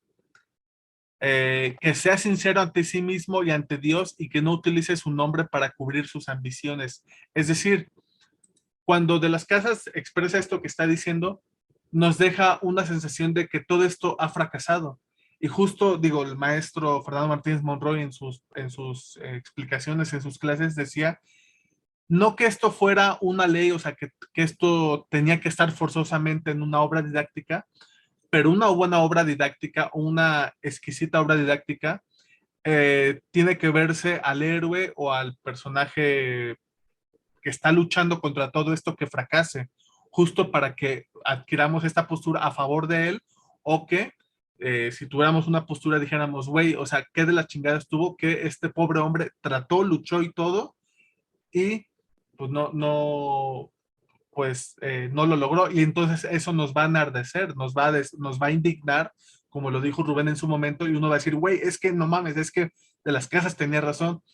S1: Que sea sincero ante sí mismo y ante Dios y que no utilice su nombre para cubrir sus ambiciones. Es decir, cuando de las casas expresa esto que está diciendo, nos deja una sensación de que todo esto ha fracasado. Y justo, digo, el maestro Fernando Martínez Monroy en sus explicaciones, en sus clases, decía, no que esto fuera una ley, o sea, que esto tenía que estar forzosamente en una obra didáctica, pero una buena obra didáctica, una exquisita obra didáctica, tiene que verse al héroe o al personaje que está luchando contra todo esto que fracase, justo para que adquiramos esta postura a favor de él, o que si tuviéramos una postura dijéramos, güey, o sea, qué de la chingada estuvo que este pobre hombre trató, luchó y todo, y pues no lo logró, y entonces eso nos va a enardecer, nos va a indignar, como lo dijo Rubén en su momento, y uno va a decir, güey, es que no mames, es que de las casas tenía razón,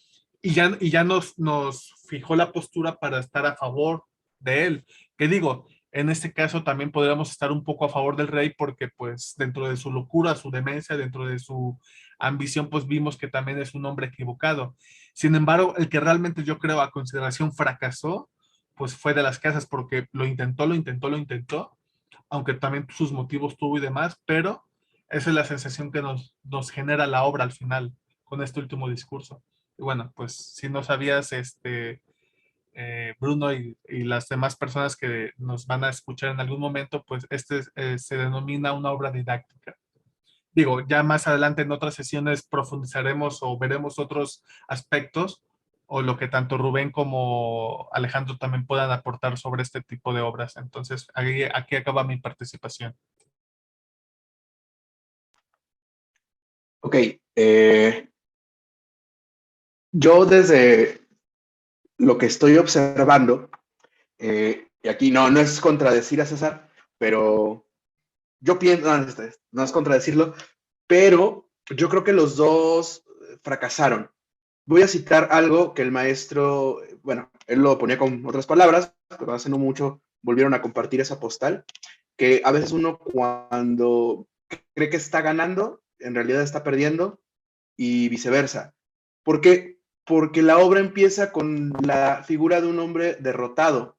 S1: y ya nos fijó la postura para estar a favor de él. Que digo, en este caso también podríamos estar un poco a favor del rey porque pues dentro de su locura, su demencia, dentro de su ambición, pues vimos que también es un hombre equivocado. Sin embargo, el que realmente yo creo a consideración fracasó, pues fue de las casas porque lo intentó, aunque también sus motivos tuvo y demás, pero esa es la sensación que nos genera la obra al final con este último discurso. Y bueno, pues si no sabías, Bruno y las demás personas que nos van a escuchar en algún momento, pues se denomina una obra didáctica. Digo, ya más adelante en otras sesiones profundizaremos o veremos otros aspectos o lo que tanto Rubén como Alejandro también puedan aportar sobre este tipo de obras. Entonces, aquí acaba mi participación.
S2: Ok, yo desde lo que estoy observando, y aquí no es contradecir a César, pero yo pienso, no es contradecirlo, pero yo creo que los dos fracasaron. Voy a citar algo que el maestro, bueno, él lo ponía con otras palabras, pero hace no mucho volvieron a compartir esa postal, que a veces uno cuando cree que está ganando, en realidad está perdiendo y viceversa. ¿Por qué? Porque la obra empieza con la figura de un hombre derrotado.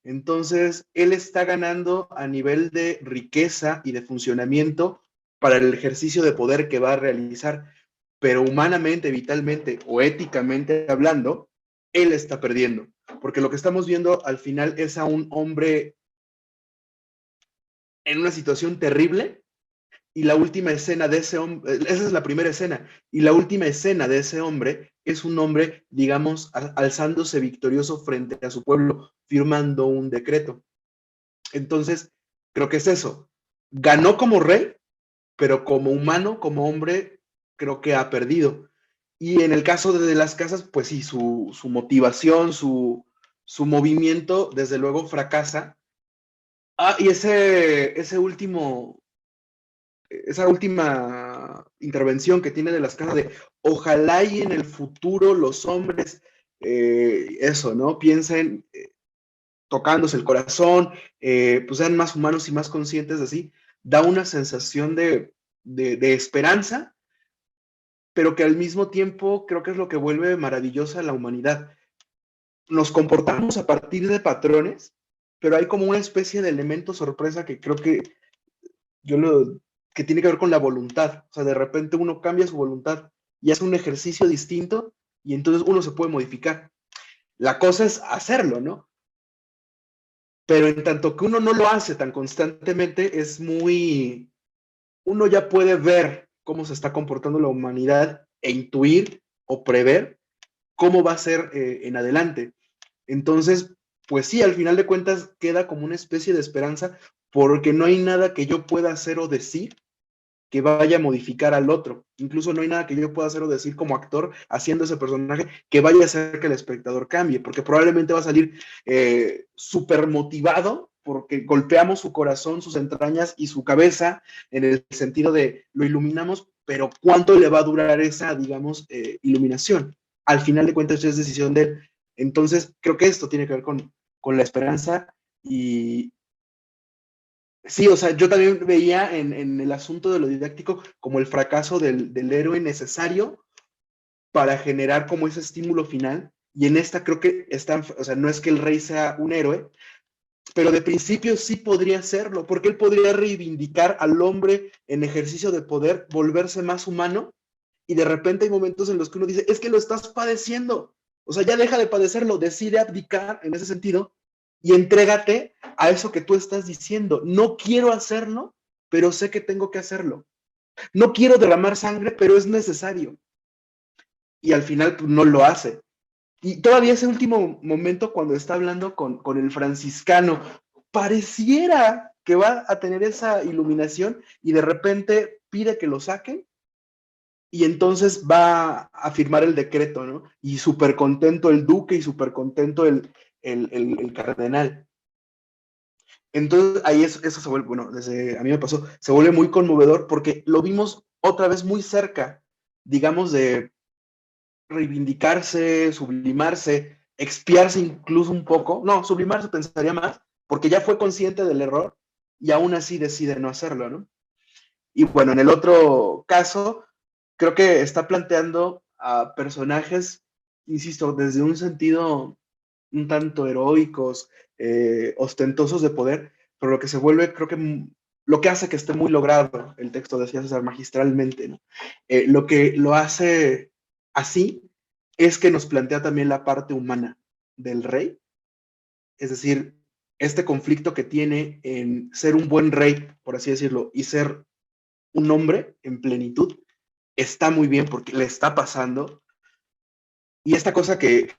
S2: Entonces, él está ganando a nivel de riqueza y de funcionamiento para el ejercicio de poder que va a realizar, pero humanamente, vitalmente o éticamente hablando, él está perdiendo. Porque lo que estamos viendo al final es a un hombre en una situación terrible, y la última escena de ese hombre, esa es la primera escena, y la última escena de ese hombre es un hombre, digamos, alzándose victorioso frente a su pueblo, firmando un decreto. Entonces, creo que es eso. Ganó como rey, pero como humano, como hombre, creo que ha perdido. Y en el caso de las casas, pues sí, su motivación, su movimiento, desde luego fracasa. Y esa última intervención que tiene de las casas de ojalá y en el futuro los hombres, eso, ¿no? Piensen tocándose el corazón, pues sean más humanos y más conscientes de sí, da una sensación de esperanza, pero que al mismo tiempo creo que es lo que vuelve maravillosa a la humanidad. Nos comportamos a partir de patrones, pero hay como una especie de elemento sorpresa que creo que que tiene que ver con la voluntad. O sea, de repente uno cambia su voluntad y hace un ejercicio distinto y entonces uno se puede modificar. La cosa es hacerlo, ¿no? Pero en tanto que uno no lo hace tan constantemente, uno ya puede ver cómo se está comportando la humanidad e intuir o prever cómo va a ser en adelante. Entonces, pues sí, al final de cuentas queda como una especie de esperanza porque no hay nada que yo pueda hacer o decir que vaya a modificar al otro. Incluso no hay nada que yo pueda hacer o decir como actor haciendo ese personaje que vaya a hacer que el espectador cambie, porque probablemente va a salir súper motivado porque golpeamos su corazón, sus entrañas y su cabeza en el sentido de lo iluminamos, pero ¿cuánto le va a durar esa, digamos, iluminación? Al final de cuentas es decisión de él. Entonces, creo que esto tiene que ver con la esperanza y, sí, o sea, yo también veía en el asunto de lo didáctico como el fracaso del héroe necesario para generar como ese estímulo final. Y en esta creo que están, o sea, no es que el rey sea un héroe, pero de principio sí podría serlo, porque él podría reivindicar al hombre en ejercicio de poder, volverse más humano, y de repente hay momentos en los que uno dice, es que lo estás padeciendo, o sea, ya deja de padecerlo, decide abdicar en ese sentido, y entrégate a eso que tú estás diciendo. No quiero hacerlo, pero sé que tengo que hacerlo. No quiero derramar sangre, pero es necesario. Y al final pues, no lo hace. Y todavía ese último momento cuando está hablando con el franciscano, pareciera que va a tener esa iluminación y de repente pide que lo saquen y entonces va a firmar el decreto, ¿no? Y súper contento el duque y súper contento el cardenal. Entonces ahí eso se vuelve, bueno, desde a mí me pasó, se vuelve muy conmovedor porque lo vimos otra vez muy cerca, digamos, de reivindicarse, sublimarse, expiarse incluso un poco. No, sublimarse pensaría más, porque ya fue consciente del error y aún así decide no hacerlo, ¿no? Y bueno, en el otro caso, creo que está planteando a personajes, insisto, desde un sentido un tanto heroicos, ostentosos de poder, pero lo que se vuelve, creo que lo que hace que esté muy logrado el texto, decía César, magistralmente, ¿no? Lo que lo hace así es que nos plantea también la parte humana del rey, es decir, este conflicto que tiene en ser un buen rey, por así decirlo, y ser un hombre en plenitud, está muy bien porque le está pasando. Y esta cosa que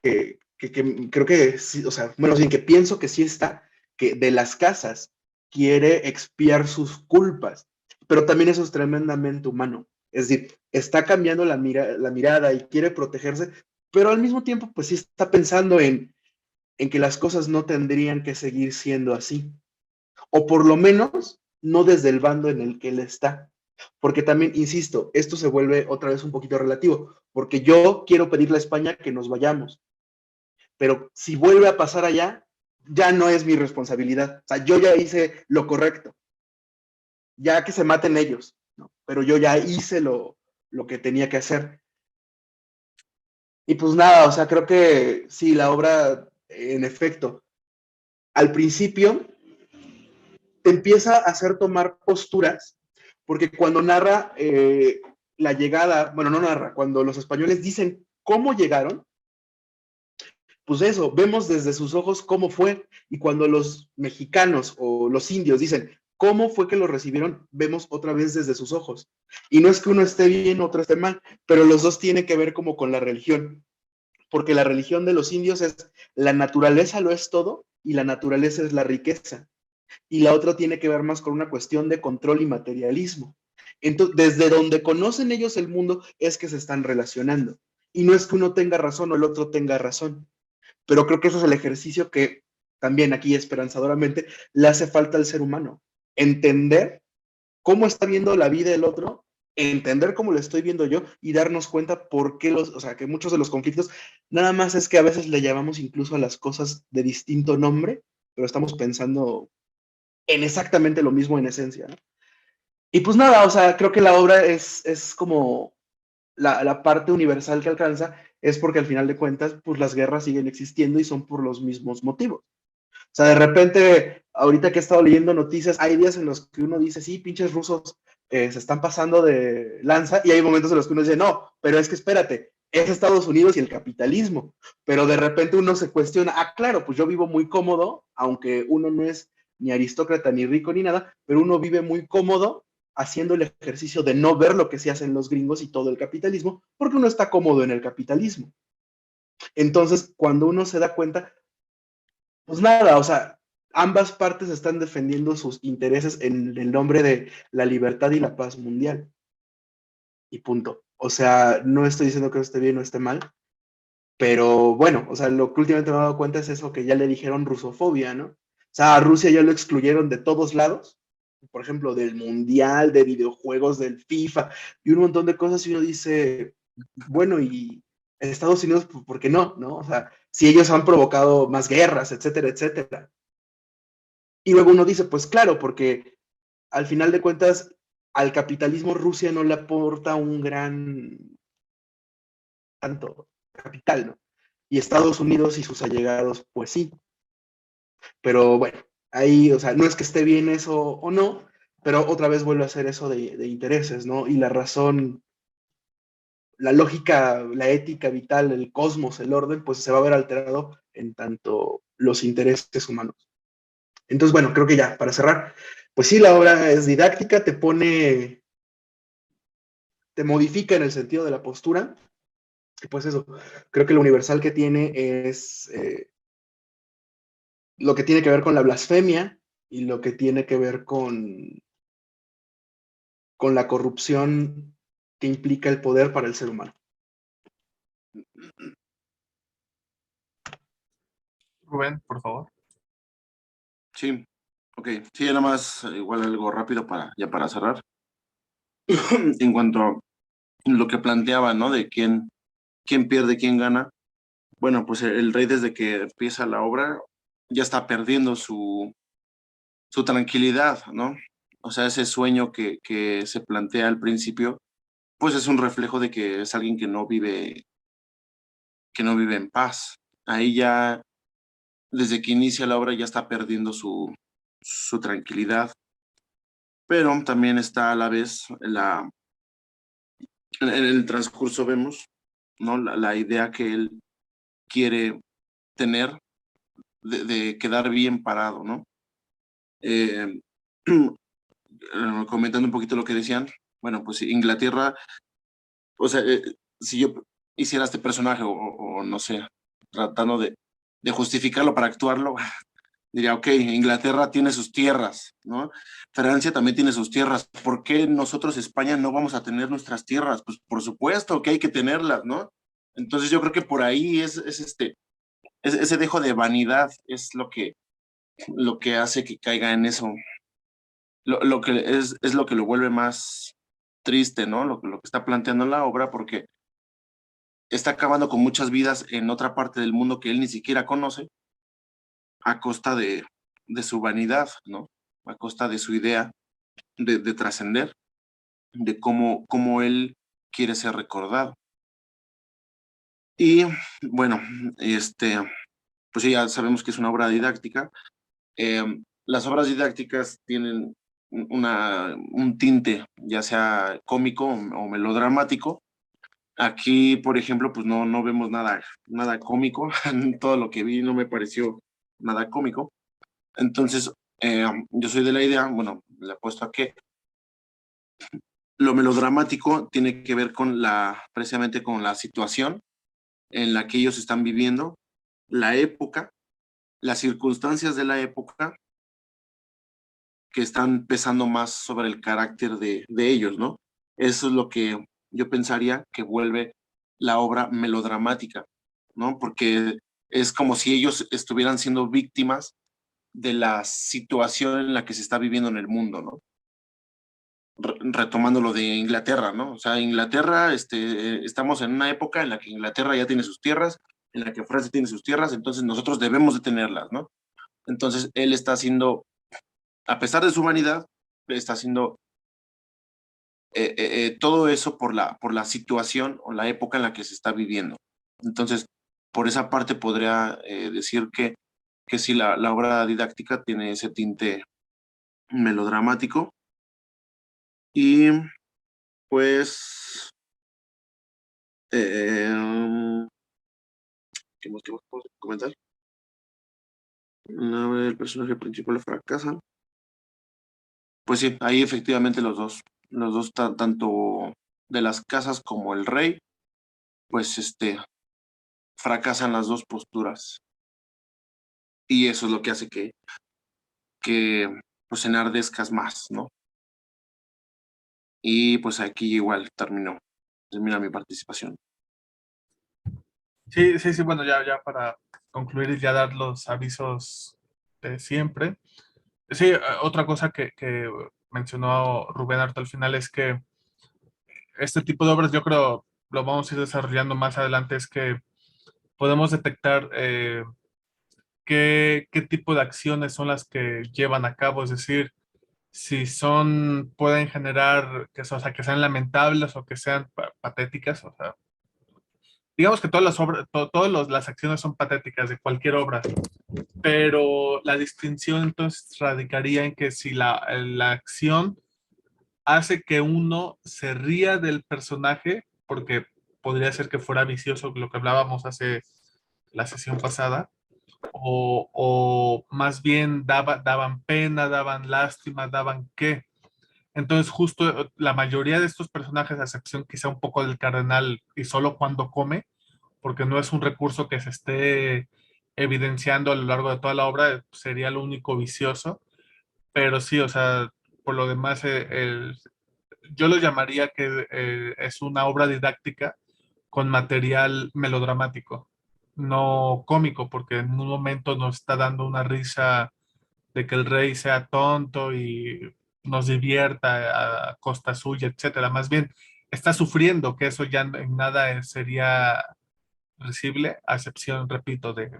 S2: creo que sí, o sea, bueno, bien, que pienso que sí está, que de las casas quiere expiar sus culpas, pero también eso es tremendamente humano. Es decir, está cambiando la mirada y quiere protegerse, pero al mismo tiempo, pues sí está pensando en que las cosas no tendrían que seguir siendo así, o por lo menos no desde el bando en el que él está. Porque también, insisto, esto se vuelve otra vez un poquito relativo, porque yo quiero pedirle a España que nos vayamos, pero si vuelve a pasar allá, ya no es mi responsabilidad. O sea, yo ya hice lo correcto, ya que se maten ellos, ¿no? Pero yo ya hice lo que tenía que hacer. Y pues nada, o sea, creo que sí, la obra, en efecto, al principio te empieza a hacer tomar posturas, porque cuando narra la llegada, bueno, no narra, cuando los españoles dicen cómo llegaron, pues eso, vemos desde sus ojos cómo fue, y cuando los mexicanos o los indios dicen cómo fue que lo recibieron, vemos otra vez desde sus ojos. Y no es que uno esté bien, otro esté mal, pero los dos tienen que ver como con la religión, porque la religión de los indios es la naturaleza lo es todo y la naturaleza es la riqueza. Y la otra tiene que ver más con una cuestión de control y materialismo. Entonces, desde donde conocen ellos el mundo es que se están relacionando. Y no es que uno tenga razón o el otro tenga razón. Pero creo que ese es el ejercicio que también aquí esperanzadoramente le hace falta al ser humano. Entender cómo está viendo la vida el otro, entender cómo lo estoy viendo yo y darnos cuenta por qué o sea, que muchos de los conflictos nada más es que a veces le llamamos incluso a las cosas de distinto nombre, pero estamos pensando en exactamente lo mismo en esencia, ¿no? Y pues nada, o sea, creo que la obra es como la parte universal que alcanza, es porque al final de cuentas, pues las guerras siguen existiendo y son por los mismos motivos. O sea, de repente, ahorita que he estado leyendo noticias, hay días en los que uno dice, sí, pinches rusos se están pasando de lanza, y hay momentos en los que uno dice, no, pero es que espérate, es Estados Unidos y el capitalismo. Pero de repente uno se cuestiona, ah, claro, pues yo vivo muy cómodo, aunque uno no es ni aristócrata, ni rico, ni nada, pero uno vive muy cómodo haciendo el ejercicio de no ver lo que se hacen los gringos y todo el capitalismo, porque uno está cómodo en el capitalismo. Entonces, cuando uno se da cuenta, pues nada, o sea, ambas partes están defendiendo sus intereses en el nombre de la libertad y la paz mundial. Y punto. O sea, no estoy diciendo que esté bien o esté mal, pero bueno, o sea, lo que últimamente me he dado cuenta es eso que ya le dijeron rusofobia, ¿no? O sea, a Rusia ya lo excluyeron de todos lados, por ejemplo, del mundial, de videojuegos, del FIFA y un montón de cosas, y uno dice, bueno, y en Estados Unidos, pues, ¿por qué no? ¿No? O sea, si ellos han provocado más guerras, etcétera, etcétera. Y luego uno dice, pues claro, porque al final de cuentas, al capitalismo Rusia no le aporta un gran tanto capital, ¿no? Y Estados Unidos y sus allegados, pues sí. Pero bueno, ahí, o sea, no es que esté bien eso o no, pero otra vez vuelve a ser eso de intereses, ¿no? Y la razón, la lógica, la ética vital, el cosmos, el orden, pues se va a ver alterado en tanto los intereses humanos. Entonces, bueno, creo que ya, para cerrar, pues sí, la obra es didáctica, te pone, te modifica en el sentido de la postura, y pues eso, creo que lo universal que tiene es lo que tiene que ver con la blasfemia y lo que tiene que ver con la corrupción que implica el poder para el ser humano.
S1: Rubén, por favor.
S4: Sí, ok. Sí, nada más, igual algo rápido ya para cerrar. En cuanto a lo que planteaba, ¿no? De quién pierde, quién gana. Bueno, pues el rey desde que empieza la obra ya está perdiendo su tranquilidad, ¿no? O sea, ese sueño que se plantea al principio, pues es un reflejo de que es alguien que no vive en paz. Ahí ya, desde que inicia la obra, ya está perdiendo su tranquilidad, pero también está a la vez en el transcurso vemos, ¿no? La idea que él quiere tener de quedar bien parado, ¿no? Eh, comentando un poquito lo que decían, bueno, pues Inglaterra, o sea, si yo hiciera este personaje o no sé, tratando de justificarlo para actuarlo, diría, ok, Inglaterra tiene sus tierras, ¿no? Francia también tiene sus tierras. ¿Por qué nosotros, España, no vamos a tener nuestras tierras? Pues por supuesto que hay que tenerlas, ¿no? Entonces yo creo que por ahí ese dejo de vanidad es lo que hace que caiga en eso. Lo que es lo que lo vuelve más triste, ¿no? Lo que está planteando la obra, porque está acabando con muchas vidas en otra parte del mundo que él ni siquiera conoce, a costa de su vanidad, ¿no? A costa de su idea de trascender, de cómo él quiere ser recordado. Y bueno, pues sí, ya sabemos que es una obra didáctica. Las obras didácticas tienen un tinte, ya sea cómico o melodramático. Aquí, por ejemplo, pues no vemos nada cómico. Todo lo que vi no me pareció nada cómico. Entonces, yo soy de la idea, bueno, le apuesto a que lo melodramático tiene que ver precisamente con la situación en la que ellos están viviendo, la época, las circunstancias de la época que están pesando más sobre el carácter de ellos, ¿no? Eso es lo que yo pensaría que vuelve la obra melodramática, ¿no? Porque es como si ellos estuvieran siendo víctimas de la situación en la que se está viviendo en el mundo, ¿no? Retomando lo de Inglaterra, ¿no? O sea, Inglaterra, estamos en una época en la que Inglaterra ya tiene sus tierras, en la que Francia tiene sus tierras, entonces nosotros debemos de tenerlas, ¿no? Entonces él está haciendo, a pesar de su humanidad, está haciendo todo eso por la situación o la época en la que se está viviendo. Entonces, por esa parte podría decir que sí, la obra didáctica tiene ese tinte melodramático y pues ¿qué más puedo comentar? A ver, el personaje principal fracasa. pues sí, ahí efectivamente los dos tanto de las casas como el rey, pues fracasan las dos posturas. Y eso es lo que hace que pues enardezcas más, ¿no? Y pues aquí igual termina mi participación.
S1: Sí, sí, sí, bueno, ya para concluir y ya dar los avisos de siempre. Sí, otra cosa que mencionó Rubén Arto al final es que este tipo de obras, yo creo, lo vamos a ir desarrollando más adelante, es que podemos detectar qué tipo de acciones son las que llevan a cabo, es decir, si pueden generar, o sea, que sean lamentables o que sean patéticas, o sea, digamos que todas las obras, las acciones son patéticas de cualquier obra, pero la distinción entonces radicaría en que si la acción hace que uno se ría del personaje, porque podría ser que fuera vicioso, lo que hablábamos hace la sesión pasada, o más bien daban pena, daban lástima, daban qué. Entonces, justo la mayoría de estos personajes, a excepción quizá un poco del cardenal y solo cuando come, porque no es un recurso que se esté evidenciando a lo largo de toda la obra, sería lo único vicioso, pero sí, o sea, por lo demás, yo lo llamaría que es una obra didáctica con material melodramático, no cómico, porque en un momento nos está dando una risa de que el rey sea tonto y nos divierta a costa suya, etcétera. Más bien, está sufriendo, que eso ya en nada sería risible, a excepción, repito, de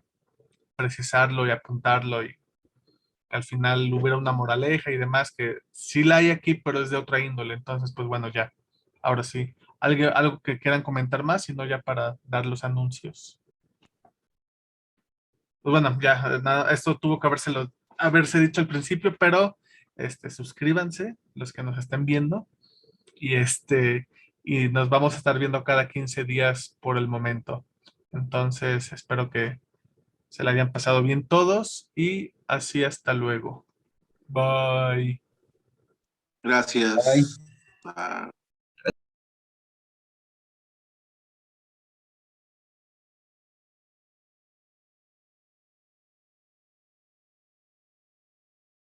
S1: precisarlo y apuntarlo y al final hubiera una moraleja y demás, que sí la hay aquí, pero es de otra índole. Entonces, pues bueno, ya, ahora sí. ¿Algo que quieran comentar más? Si no, ya para dar los anuncios. Pues bueno, ya, nada, esto tuvo que haberse dicho al principio, pero suscríbanse, los que nos estén viendo, y y nos vamos a estar viendo cada 15 días por el momento. Entonces, espero que se la hayan pasado bien todos y así hasta luego. Bye.
S3: Bye.
S4: Gracias. Ah.